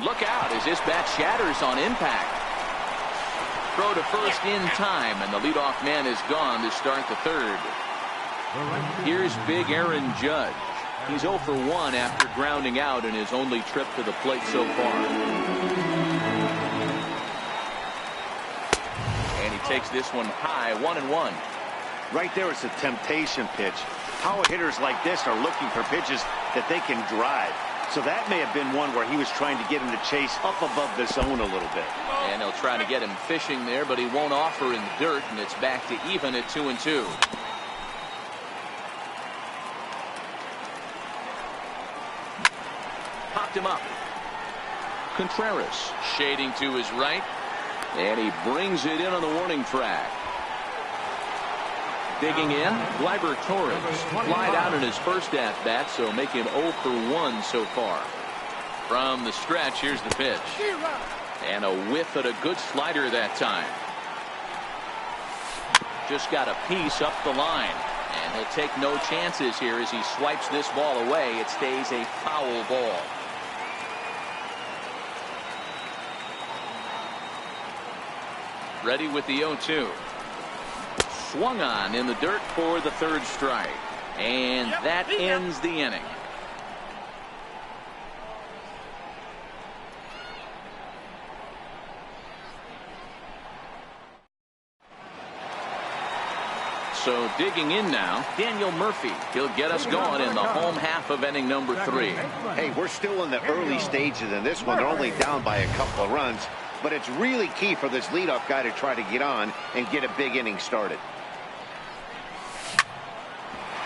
Look out as this bat shatters on impact. Throw to first in time, and the leadoff man is gone to start the 3rd. Here's big Aaron Judge. He's 0 for 1 after grounding out in his only trip to the plate so far. And he takes this one high, 1-1. Right there, it's a temptation pitch. Power hitters like this are looking for pitches that they can drive. So that may have been one where he was trying to get him to chase up above the zone a little bit. And they'll try to get him fishing there, but he won't offer in the dirt, and it's back to even at 2-2. Popped him up. Contreras shading to his right. And he brings it in on the warning track. Digging in, Gleyber Torres flied out in his first at-bat, so make him 0 for 1 so far. From the stretch, here's the pitch. And a whiff at a good slider that time. Just got a piece up the line. And he'll take no chances here as he swipes this ball away. It stays a foul ball. Ready with the 0-2. Swung on in the dirt for the third strike. And that ends the inning. So digging in now, Daniel Murphy. He'll get us going in the home half of inning number 3. Hey, we're still in the early stages in this one. They're only down by a couple of runs. But it's really key for this leadoff guy to try to get on and get a big inning started.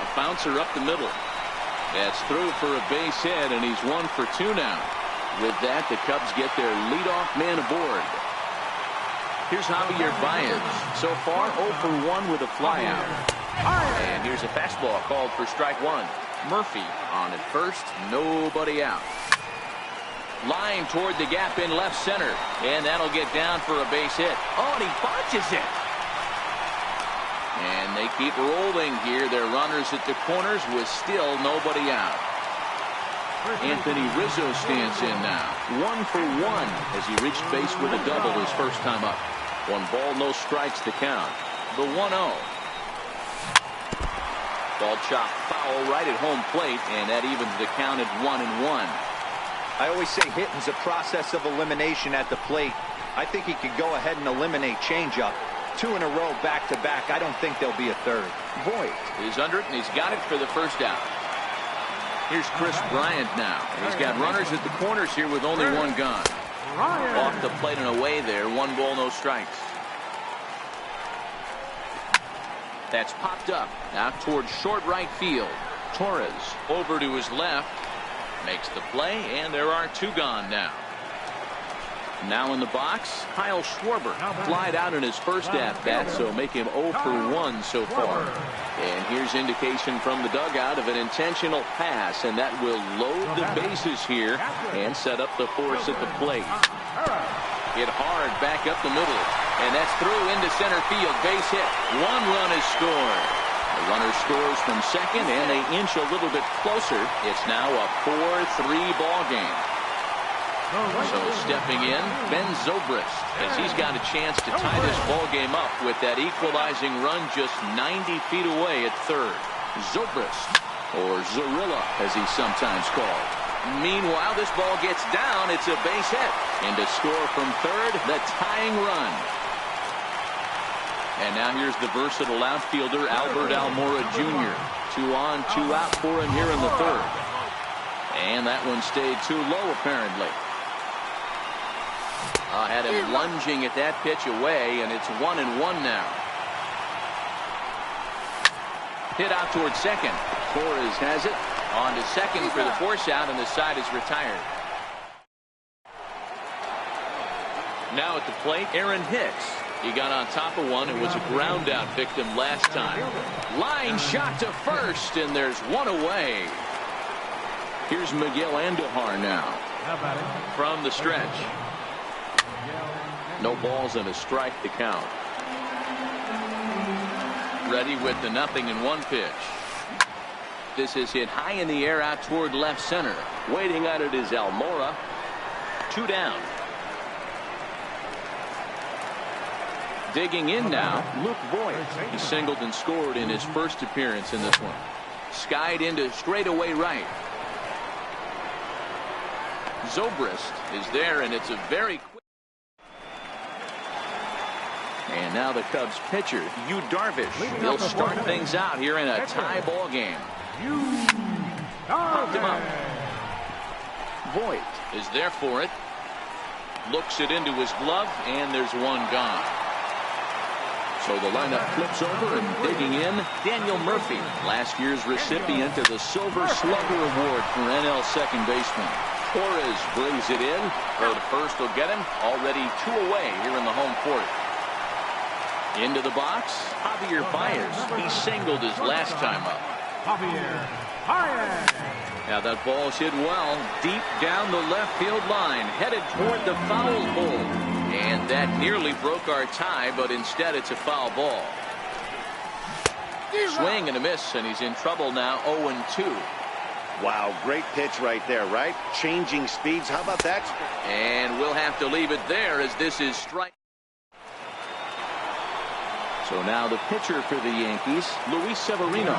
A bouncer up the middle. That's through for a base hit, and he's 1 for 2 now. With that, the Cubs get their leadoff man aboard. Here's Javier Baez. So far, 0 for 1 with a flyout. And here's a fastball called for strike 1. Murphy on at first, nobody out. Line toward the gap in left center. And that'll get down for a base hit. Oh, and he botches it. And they keep rolling here. Their runners at the corners with still nobody out. Anthony Rizzo stands in now. 1 for 1 as he reached base with a double his first time up. 1 ball, no strikes to count. The 1-0. Ball chopped foul right at home plate, and that evens the count at 1-1. I always say hitting's a process of elimination at the plate. I think he could go ahead and eliminate changeup. 2 in a row back-to-back. I don't think there'll be a third. Voigt is under it, and he's got it for the first out. Here's Chris Bryant now. He's got runners at the corners here with only 1 gone. Off the plate and away there. 1 ball, no strikes. That's popped up out towards short right field. Torres over to his left. Makes the play, and there are 2 gone now. Now in the box, Kyle Schwarber flied out in his first at-bat, so make him 0 for 1 so far. And here's indication from the dugout of an intentional pass, and that will load the bases here and set up the force at the plate. Hit hard back up the middle, and that's through into center field. Base hit. 1 run is scored. The runner scores from second, and they inch a little bit closer. It's now a 4-3 ball game. So stepping in, Ben Zobrist, as he's got a chance to tie this ball game up with that equalizing run just 90 feet away at third. Zobrist, or Zorilla as he's sometimes called. Meanwhile, this ball gets down. It's a base hit. And to score from third, the tying run. And now here's the versatile outfielder, Albert Almora Jr. 2 on, 2 out for him here in the third. And that one stayed too low, apparently. Had him lunging at that pitch away, and it's 1-1 now. Hit out towards second. Torres has it. On to second for the force out, and the side is retired. Now at the plate, Aaron Hicks. He got on top of one. It was a ground out victim last time. Line shot to first, and there's 1 away. Here's Miguel Andujar now. From the stretch. No balls and a strike to count. Ready with the 0-1 pitch. This is hit high in the air out toward left center. Waiting on it is Almora. 2 down. Digging in now, Luke Voigt. He singled and scored in his first appearance in this one. Skied into straightaway right. Zobrist is there, and it's a very quick. And now the Cubs pitcher, Yu Darvish. He'll start things out here in a tie ball game. Popped him up. Voigt is there for it. Looks it into his glove, and there's 1 gone. So the lineup flips over, and digging in, Daniel Murphy, last year's recipient of the Silver Slugger Award for NL second baseman. Torres brings it in. Throw to first will get him. Already 2 away here in the home 4th. Into the box, Javier Baez. He singled his last time up. Javier Baez. Now that ball's hit well, deep down the left field line, headed toward the foul pole. And that nearly broke our tie, but instead it's a foul ball. Swing and a miss, and he's in trouble now, 0-2. Wow, great pitch right there, right? Changing speeds. How about that? And we'll have to leave it there as this is strike. So now the pitcher for the Yankees, Luis Severino.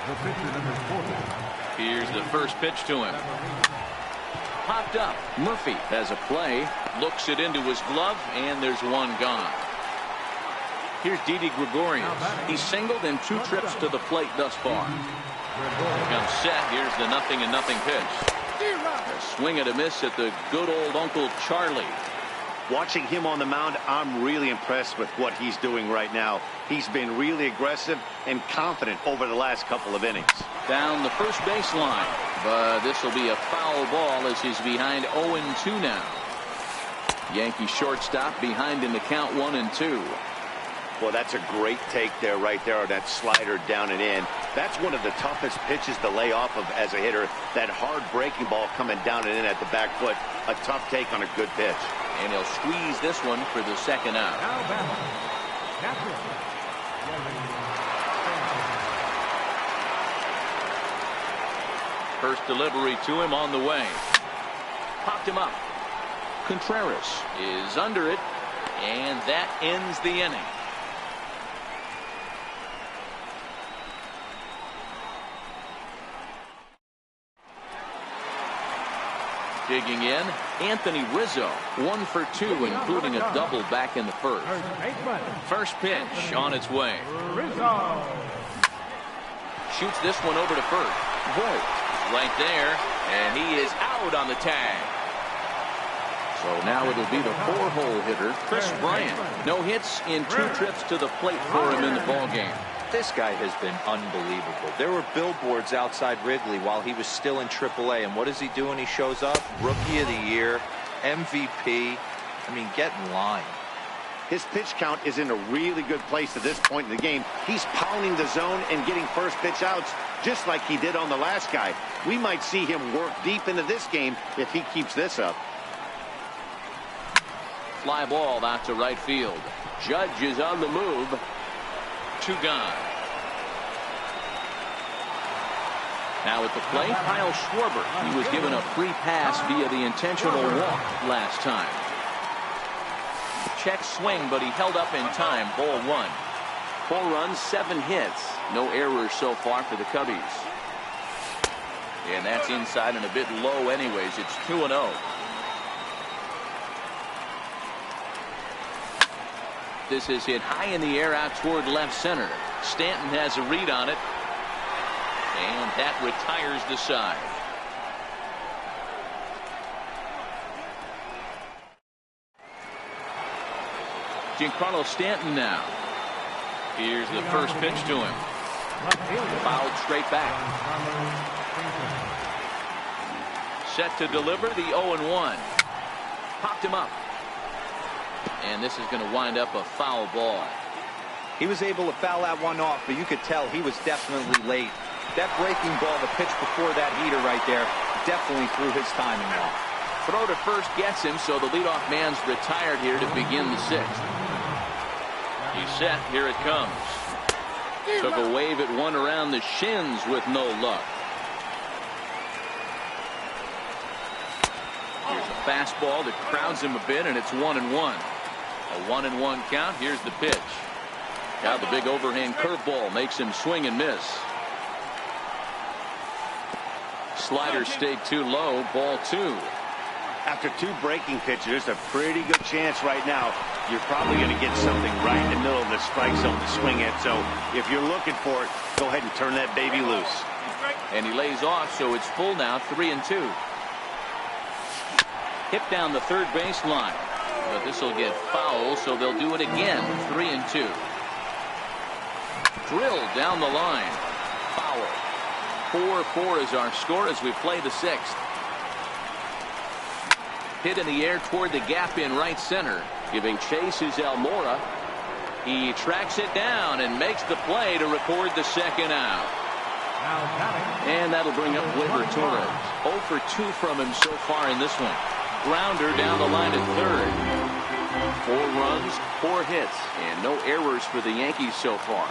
The pitcher, number 40. Here's the first pitch to him. Popped up. Murphy has a play. Looks it into his glove, and there's one gone. Here's Didi Gregorius. He's singled in 2 trips to the plate thus far. Comes set. Here's the 0-0 pitch. A swing and a miss at the good old Uncle Charlie. Watching him on the mound, I'm really impressed with what he's doing right now. He's been really aggressive and confident over the last couple of innings. Down the first baseline, but this will be a foul ball as he's behind 0-2 now. Yankee shortstop behind in the count 1-2. Well, that's a great take there, right there, on that slider down and in. That's one of the toughest pitches to lay off of as a hitter. That hard breaking ball coming down and in at the back foot. A tough take on a good pitch. And he'll squeeze this one for the second out. First delivery to him on the way. Popped him up. Contreras is under it, and that ends the inning. Digging in, Anthony Rizzo, 1 for 2, including a double back in the first. First pitch on its way. Rizzo. Shoots this one over to first. Voit right there, and he is out on the tag. So now it'll be the 4-hole hitter, Chris Bryant. No hits in 2 trips to the plate for him in the ballgame. This guy has been unbelievable. There were billboards outside Wrigley while he was still in AAA. And what is he doing? He shows up, Rookie of the Year, MVP. I mean, get in line. His pitch count is in a really good place at this point in the game. He's pounding the zone and getting first pitch outs just like he did on the last guy. We might see him work deep into this game if he keeps this up. Fly ball out to right field. Judge is on the move. 2 gone. Now at the plate, Kyle Schwarber. He was given a free pass via the intentional walk last time. Check swing, but he held up in time. Ball 1. 4 runs, 7 hits. No errors so far for the Cubbies. And that's inside and a bit low anyways. It's 2-0. This is hit high in the air out toward left center. Stanton has a read on it. And that retires the side. Giancarlo Stanton now. Here's the first pitch to him. Fouled straight back. Set to deliver the 0-1. Popped him up. And this is going to wind up a foul ball. He was able to foul that one off, but you could tell he was definitely late. That breaking ball, the pitch before that heater right there, definitely threw his timing off. Throw to first gets him, so the leadoff man's retired here to begin the 6th. He's set. Here it comes. Took a wave at one around the shins with no luck. Here's a fastball that crowds him a bit, and it's 1-1. A 1-1 count. Here's the pitch. Now the big overhand curveball makes him swing and miss. Slider stayed too low. Ball 2. After 2 breaking pitches, there's a pretty good chance right now you're probably going to get something right in the middle of the strike zone to swing at. So if you're looking for it, go ahead and turn that baby loose. And he lays off, so it's full now, 3-2. Hit down the third baseline. But this will get foul, so they'll do it again. 3-2. Drilled down the line. Foul. 4-4 is our score as we play the 6th. hit in the air toward the gap in right center. Giving chase is Almora. He tracks it down and makes the play to record the second out. And that'll bring up Gleyber Torres. 0 for 2 from him so far in this one. Grounder down the line at third. 4 runs, 4 hits, and no errors for the Yankees so far.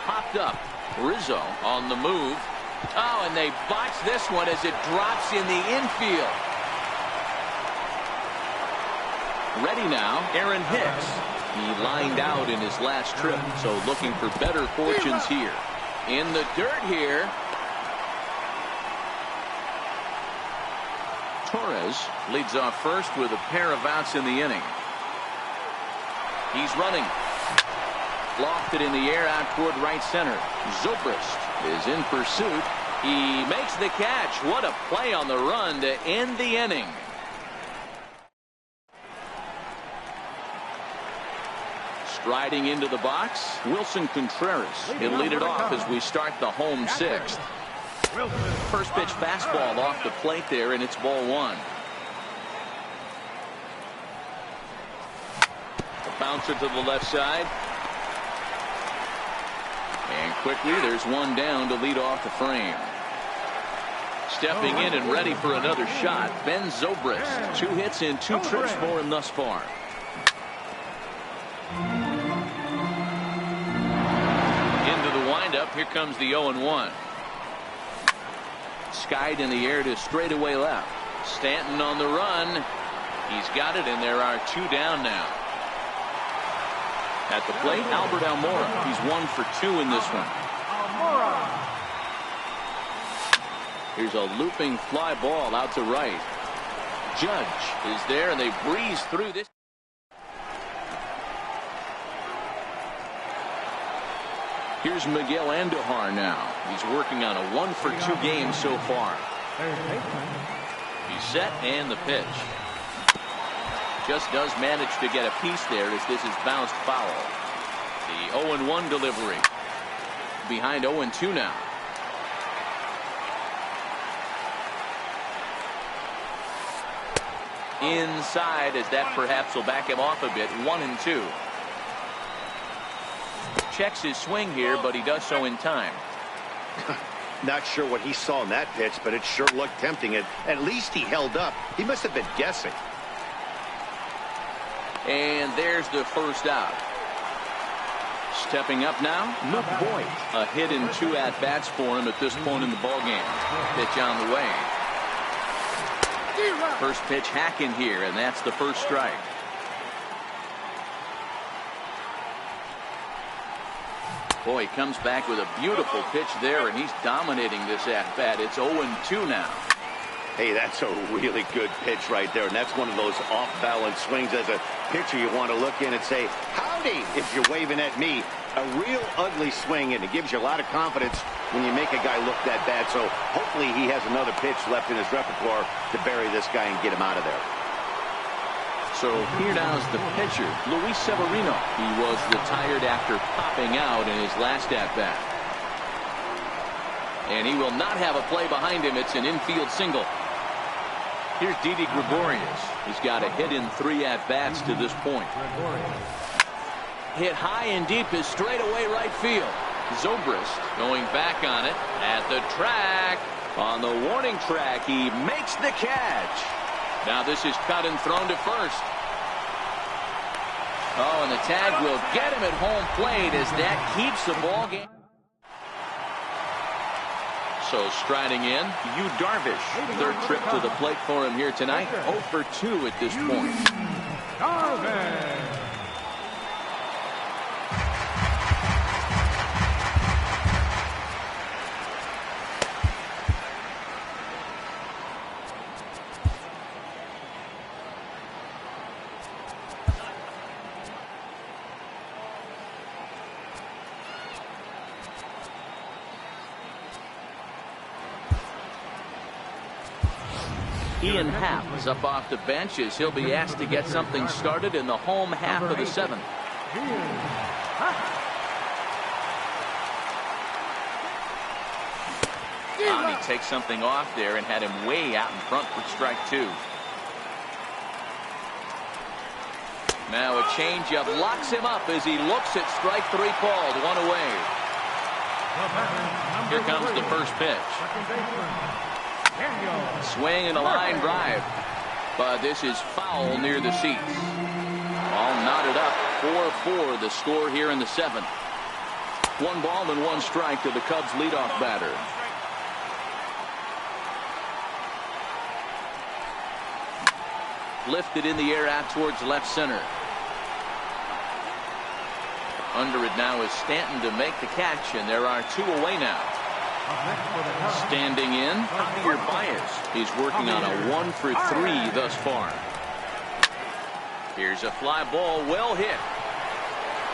Popped up. Rizzo on the move. Oh, and they botch this one as it drops in the infield. Ready now, Aaron Hicks. He lined out in his last trip, so looking for better fortunes here. In the dirt here. Torres leads off first with a pair of outs in the inning. He's running. Lofted in the air out toward right center. Zobrist is in pursuit. He makes the catch. What a play on the run to end the inning. Striding into the box, Wilson Contreras. He'll lead it off as we start the home 6th. First pitch fastball off the plate there, and it's ball 1. A bouncer to the left side. And quickly, there's one down to lead off the frame. Stepping in and ready for another shot, Ben Zobrist. 2 hits in 2 trips for him thus far. Into the windup. Here comes the 0-1. Skied in the air to straightaway left. Stanton on the run. He's got it, and there are 2 down now. At the plate, Albert Almora. He's 1 for 2 in this one. Here's a looping fly ball out to right. Judge is there, and they breeze through this. Here's Miguel Andujar now. He's working on a 1 for 2 game so far. He's set, and the pitch. Just does manage to get a piece there as this is bounced foul. The 0-1 delivery. Behind 0-2 now. Inside, as that perhaps will back him off a bit. 1-2. Checks his swing here, but he does so in time. Not sure what he saw in that pitch, but it sure looked tempting. At least he held up. He must have been guessing. And there's the first out. Stepping up now, Luke Voigt. A hit in 2 at-bats for him at this point in the ballgame. Pitch on the way. First pitch hacking here, and that's the first strike. Boy, he comes back with a beautiful pitch there, and he's dominating this at-bat. It's 0-2 now. Hey, that's a really good pitch right there, and that's one of those off-balance swings. As a pitcher, you want to look in and say, howdy, if you're waving at me. A real ugly swing, and it gives you a lot of confidence when you make a guy look that bad. So hopefully he has another pitch left in his repertoire to bury this guy and get him out of there. So here now is the pitcher, Luis Severino. He was retired after popping out in his last at-bat. And he will not have a play behind him. It's an infield single. Here's Didi Gregorius. He's got a hit in 3 at-bats to this point. Hit high and deep is straightaway right field. Zobrist going back on it at the track. On the warning track, he makes the catch. Now this is cut and thrown to first. Oh, and the tag will get him at home plate as that keeps the ball game. So striding in, Yu Darvish. 3rd trip to the plate for him here tonight. 0 for 2 at this point. Darvish. Ian Happ is up off the bench as he'll be asked to get something started in the home half of the 7th. And he take something off there and had him way out in front for strike 2. Now a changeup locks him up as he looks at strike 3 called. 1 away. Here comes the first pitch. Swing and a line drive. But this is foul near the seats. All knotted up. 4-4 the score here in the 7th. 1 ball and 1 strike to the Cubs leadoff batter. Lifted in the air out towards left center. Under it now is Stanton to make the catch, and there are 2 away now. Standing in, Javier Baez. He's working on a 1 for 3 thus far. Here's a fly ball, well hit.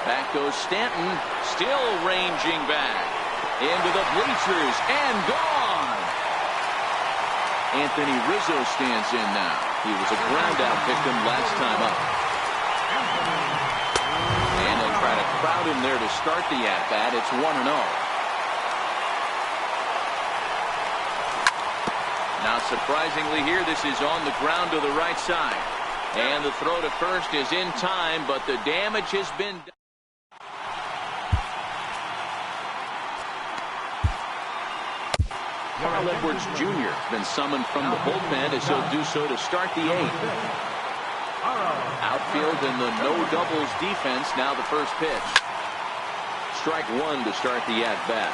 Back goes Stanton, still ranging back into the bleachers and gone. Anthony Rizzo stands in now. He was a ground out victim last time up. And they'll try to crowd him there to start the at-bat. It's 1-0. Now surprisingly here, this is on the ground to the right side. And the throw to first is in time, but the damage has been done. Carl Edwards Jr. has been summoned from the bullpen as he'll do so to start the 8th. Outfield in the no doubles defense. Now the first pitch. Strike 1 to start the at-bat.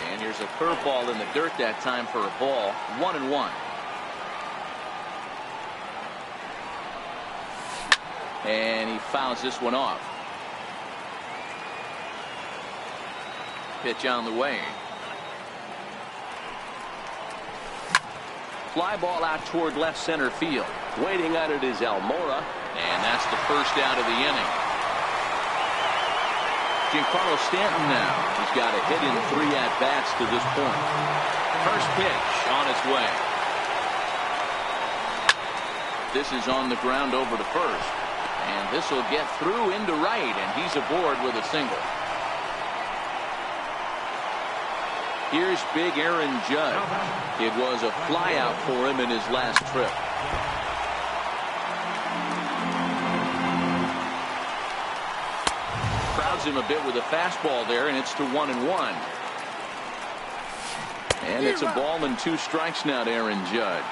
And here's a curveball in the dirt that time for a ball. 1-1. And he fouls this one off. Pitch on the way. Fly ball out toward left center field. Waiting on it is Almora, and that's the first out of the inning. Giancarlo Stanton now. He's got a hit in 3 at-bats to this point. First pitch on its way. This is on the ground over to first. And this will get through into right, and he's aboard with a single. Here's big Aaron Judge. It was a flyout for him in his last trip. Crowds him a bit with a fastball there, and it's to 1-1. And it's a ball and 2 strikes now to Aaron Judge.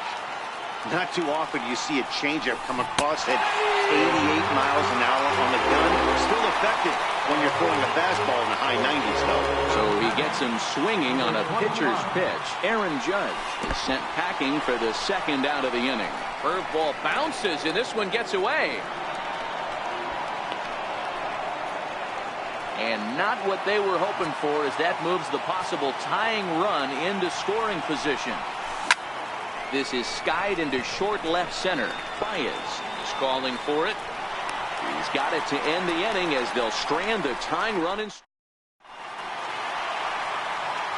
Not too often you see a changeup come across at 88 miles an hour on the gun. Still effective when you're throwing a fastball in the high 90s, though. So he gets him swinging on a pitcher's pitch. Aaron Judge is sent packing for the 2nd out of the inning. Curveball bounces, and this one gets away. And not what they were hoping for, as that moves the possible tying run into scoring position. This is skied into short left center. Baez is calling for it. He's got it to end the inning as they'll strand the tying run in.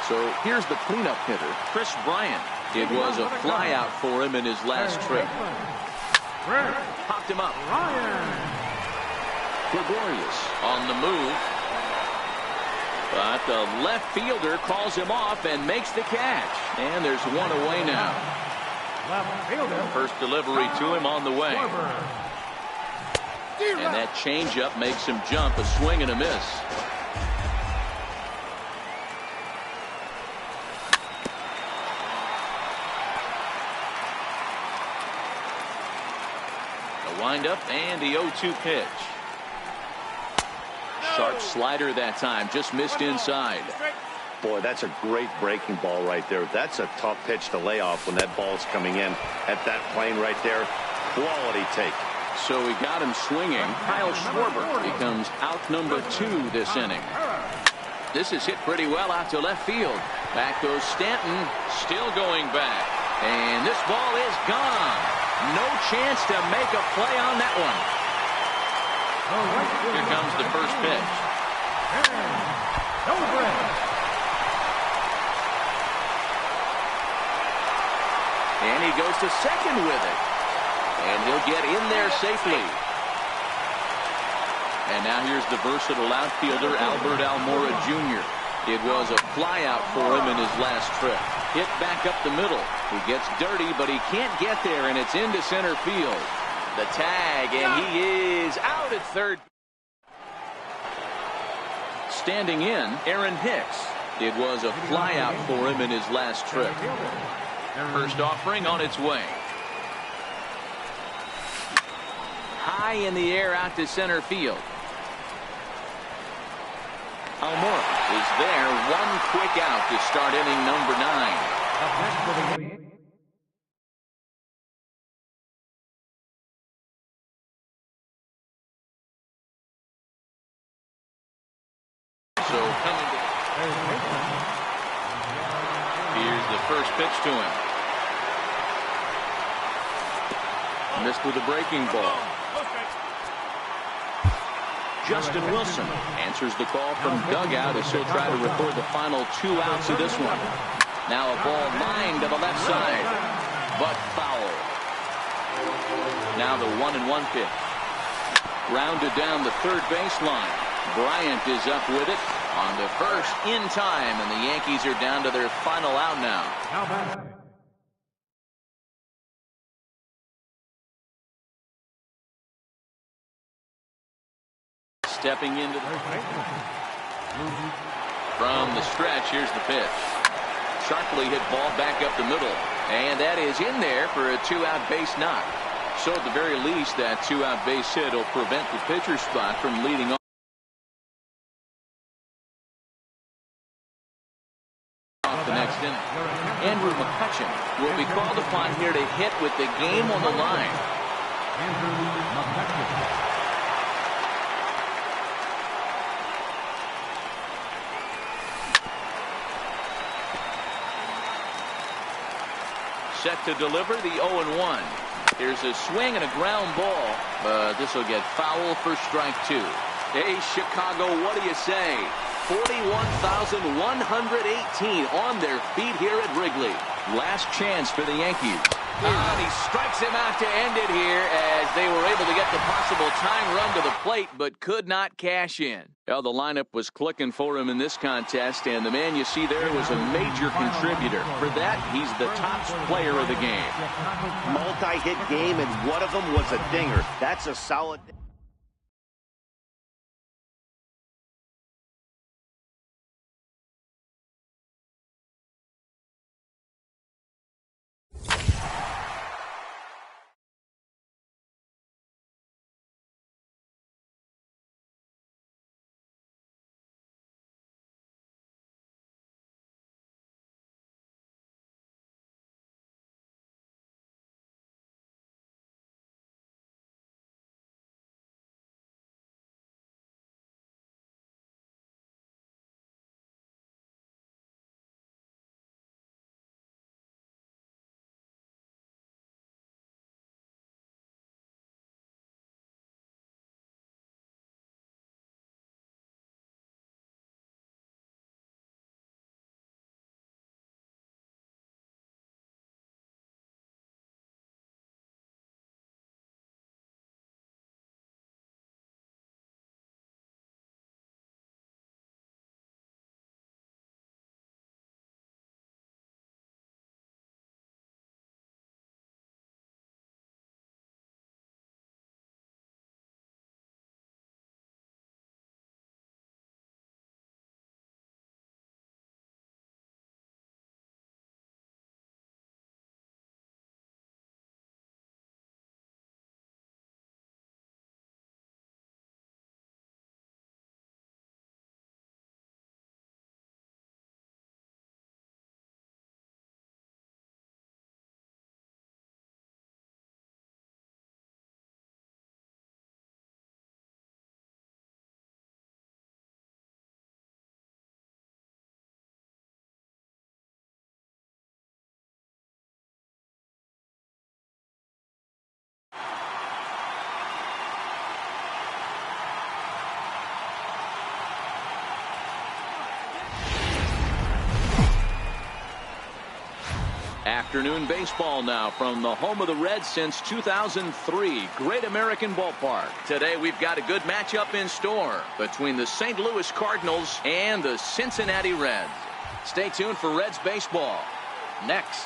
So here's the cleanup hitter, Chris Bryant. It was a flyout for him in his last trip. Popped him up. Gregorius on the move. But the left fielder calls him off and makes the catch. And there's 1 away now. First delivery to him on the way. And that changeup makes him jump. A swing and a miss. The windup and the 0-2 pitch. Sharp slider that time. Just missed inside. Boy, that's a great breaking ball right there. That's a tough pitch to lay off when that ball's coming in at that plane right there. Quality take. So he got him swinging. Kyle Schwarber becomes out number 2 this inning. This is hit pretty well out to left field. Back goes Stanton, still going back. And this ball is gone. No chance to make a play on that one. Here comes the first pitch. And he goes to second with it. And he'll get in there safely. And now here's the versatile outfielder, Albert Almora Jr. It was a flyout for him in his last trip. Hit back up the middle. He gets dirty, but he can't get there, and it's into center field. The tag, and he is out at third. Standing in, Aaron Hicks. It was a flyout for him in his last trip. First offering on its way. High in the air out to center field. Almora is there. One quick out to start inning number 9. So coming to... Here's the first pitch to him. Missed with a breaking ball. Justin Wilson answers the call from dugout as he'll try to record the final 2 outs of this one. Now a ball lined to the left side, but foul. Now the 1-1 pitch. Grounded down the third baseline. Bryant is up with it on the first in time, and the Yankees are down to their final out now. Stepping into from the stretch, here's the pitch. Sharply hit ball back up the middle, and that is in there for a 2-out base knock. So at the very least, that 2-out base hit will prevent the pitcher spot from leading off the next inning. Andrew McCutchen will be called upon here to hit with the game on the line. Andrew McCutchen. Set to deliver the 0-1. Here's a swing and a ground ball, but this will get foul for strike 2. Hey, Chicago, what do you say? 41,118 on their feet here at Wrigley. Last chance for the Yankees. And he strikes him out to end it here as they were able to get the possible tying run to the plate, but could not cash in. Well, the lineup was clicking for him in this contest, and the man you see there was a major contributor. For that, he's the top player of the game. Multi-hit game, and one of them was a dinger. That's a solid... Afternoon baseball now from the home of the Reds since 2003, Great American Ballpark. Today we've got a good matchup in store between the St. Louis Cardinals and the Cincinnati Reds. Stay tuned for Reds baseball next.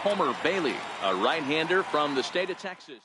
Homer Bailey, a right-hander from the state of Texas.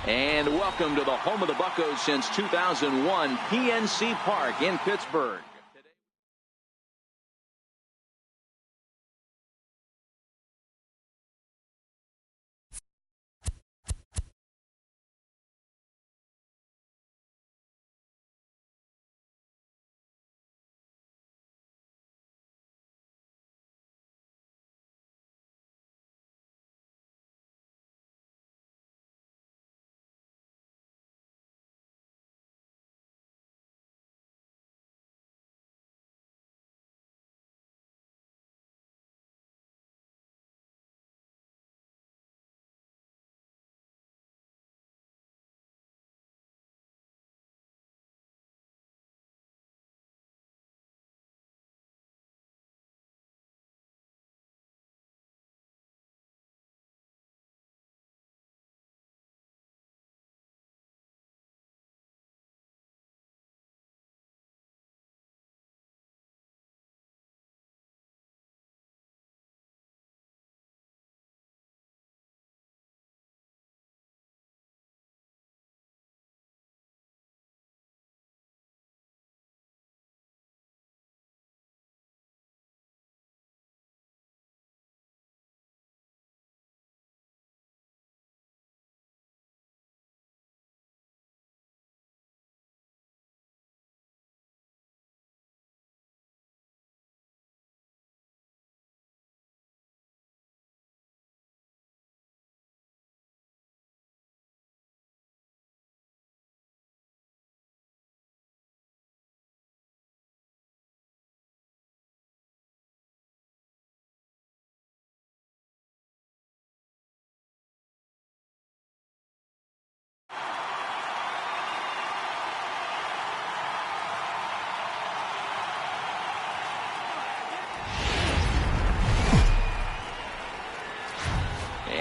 And welcome to the home of the Buccos since 2001, PNC Park in Pittsburgh.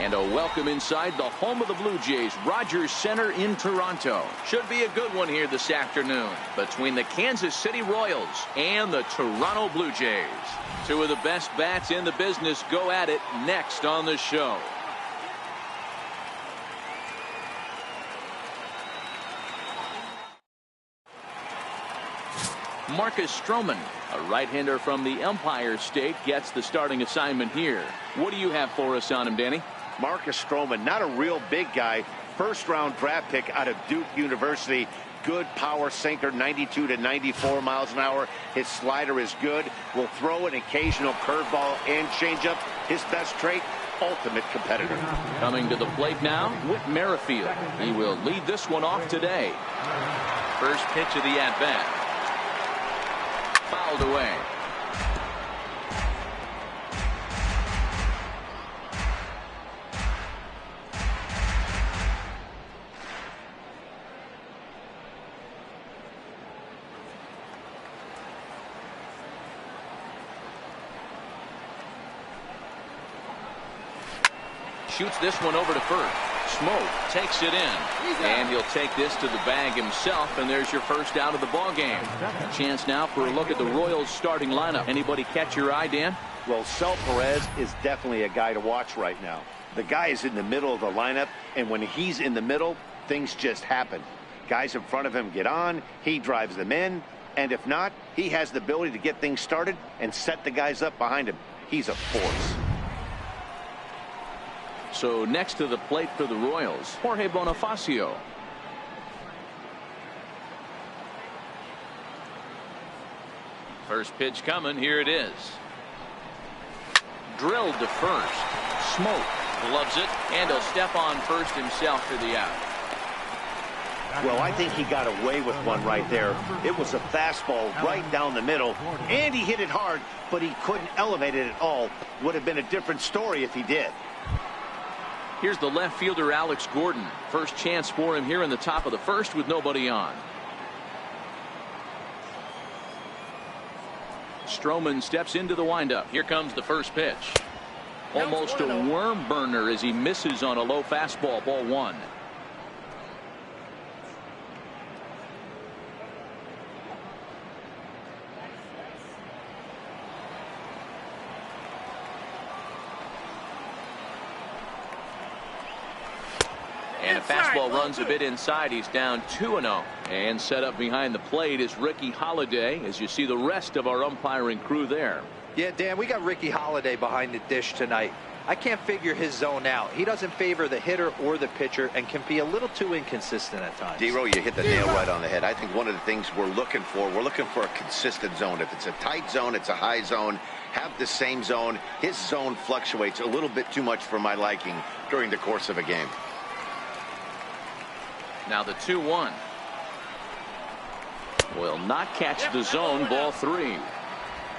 And a welcome inside the home of the Blue Jays, Rogers Center in Toronto. Should be a good one here this afternoon between the Kansas City Royals and the Toronto Blue Jays. Two of the best bats in the business go at it next on the show. Marcus Stroman, a right-hander from the Empire State, gets the starting assignment here. What do you have for us on him, Danny? Marcus Stroman, not a real big guy. First-round draft pick out of Duke University. Good power sinker, 92 to 94 miles an hour. His slider is good. Will throw an occasional curveball and changeup. His best trait, ultimate competitor. Coming to the plate now, Whit Merrifield. He will lead this one off today. First pitch of the at-bat. Fouled away. Shoots this one over to first. Smoke takes it in, and he'll take this to the bag himself, and there's your first out of the ball game. A chance now for a look at the Royals starting lineup. Anybody catch your eye, Dan? Well, Sel Perez is definitely a guy to watch right now. The guy is in the middle of the lineup, and when he's in the middle, things just happen. Guys in front of him get on, he drives them in, and if not, he has the ability to get things started and set the guys up behind him. He's a force. So next to the plate for the Royals, Jorge Bonifacio. First pitch coming. Here it is. Drilled to first. Smoke gloves it, and he'll step on first himself for the out. Well, I think he got away with one right there. It was a fastball right down the middle, and he hit it hard, but he couldn't elevate it at all. Would have been a different story if he did. Here's the left fielder, Alex Gordon. First chance for him here in the top of the first with nobody on. Stroman steps into the windup. Here comes the first pitch. Almost a worm burner as he misses on a low fastball. Ball one. And a fastball runs a bit inside. He's down 2-0. And set up behind the plate is Ricky Holiday, as you see the rest of our umpiring crew there. Yeah, Dan, we got Ricky Holiday behind the dish tonight. I can't figure his zone out. He doesn't favor the hitter or the pitcher and can be a little too inconsistent at times. D-Row, you hit the nail right on the head. I think one of the things we're looking for a consistent zone. If it's a tight zone, it's a high zone. Have the same zone. His zone fluctuates a little bit too much for my liking during the course of a game. Now the 2-1. Will not catch the zone. Ball three.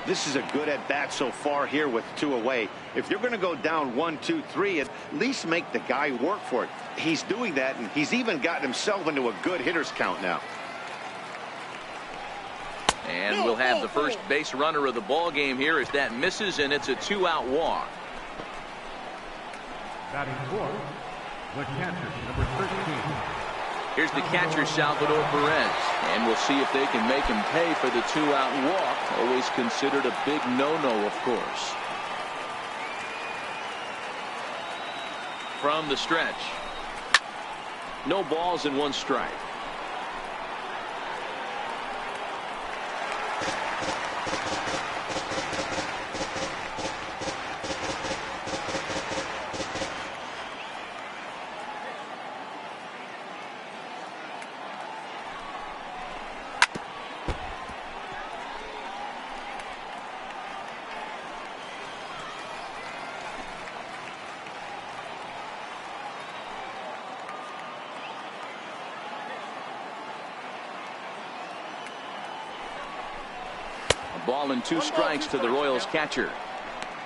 This is a good at-bat so far here with two away. If you're going to go down 1-2-3, at least make the guy work for it. He's doing that, and he's even gotten himself into a good hitter's count now. And we'll have the first base runner of the ball game here as that misses, and it's a 2-out walk. Batting fourth, the catcher, number 13. Here's the catcher, Salvador Perez, and we'll see if they can make him pay for the 2-out walk. Always considered a big no-no, of course. From the stretch. No balls and one strike. Ball and two strikes to the Royals catcher.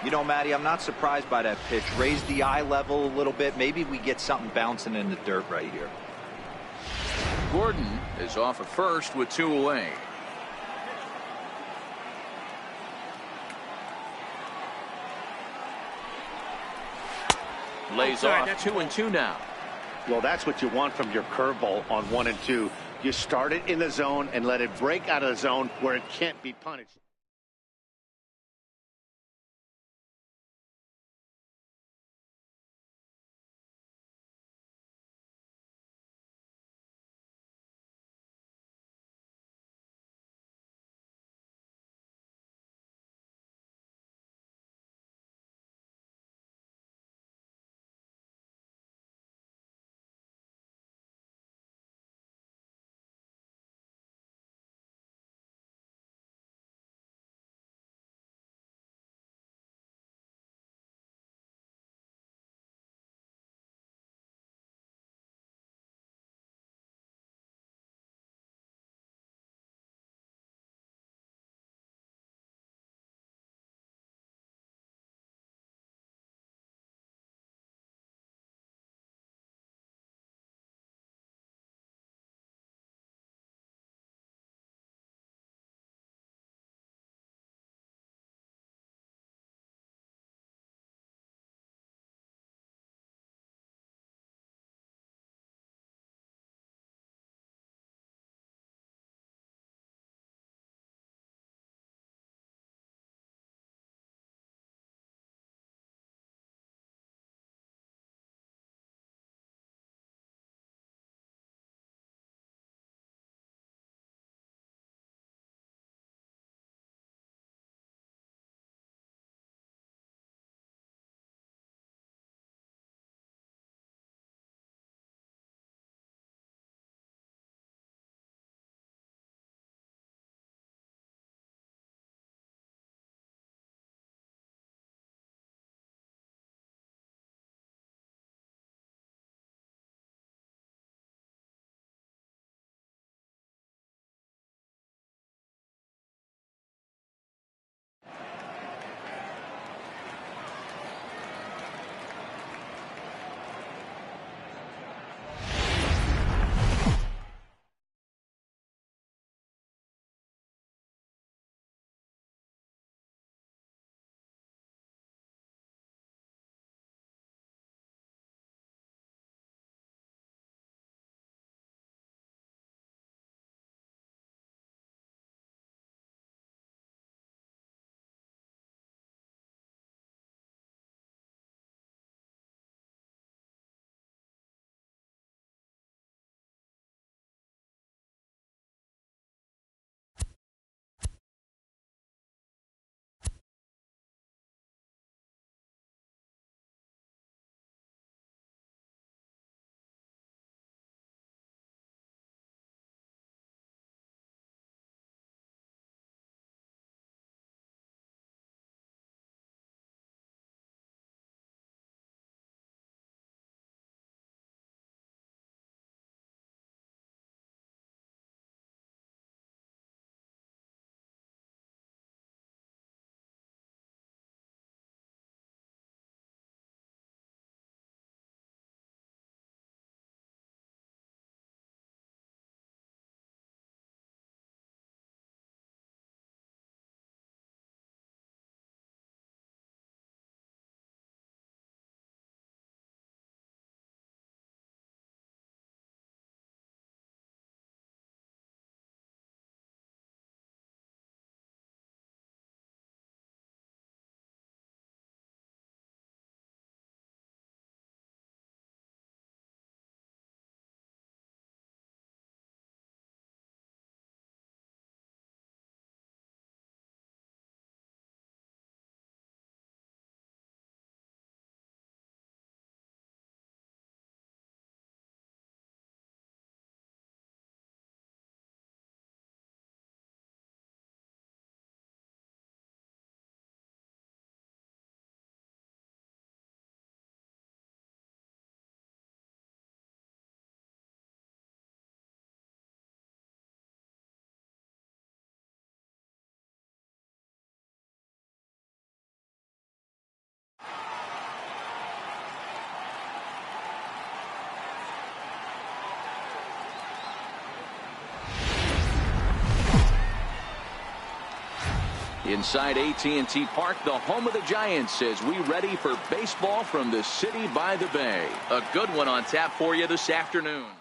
You know, Matty, I'm not surprised by that pitch. Raise the eye level a little bit. Maybe we get something bouncing in the dirt right here. Gordon is off at first with two away. Lays off 2-2 now. Well, that's what you want from your curveball on 1 and 2. You start it in the zone and let it break out of the zone where it can't be punished. inside AT&T Park, the home of the Giants, as we ready for baseball from the city by the bay. A good one on tap for you this afternoon.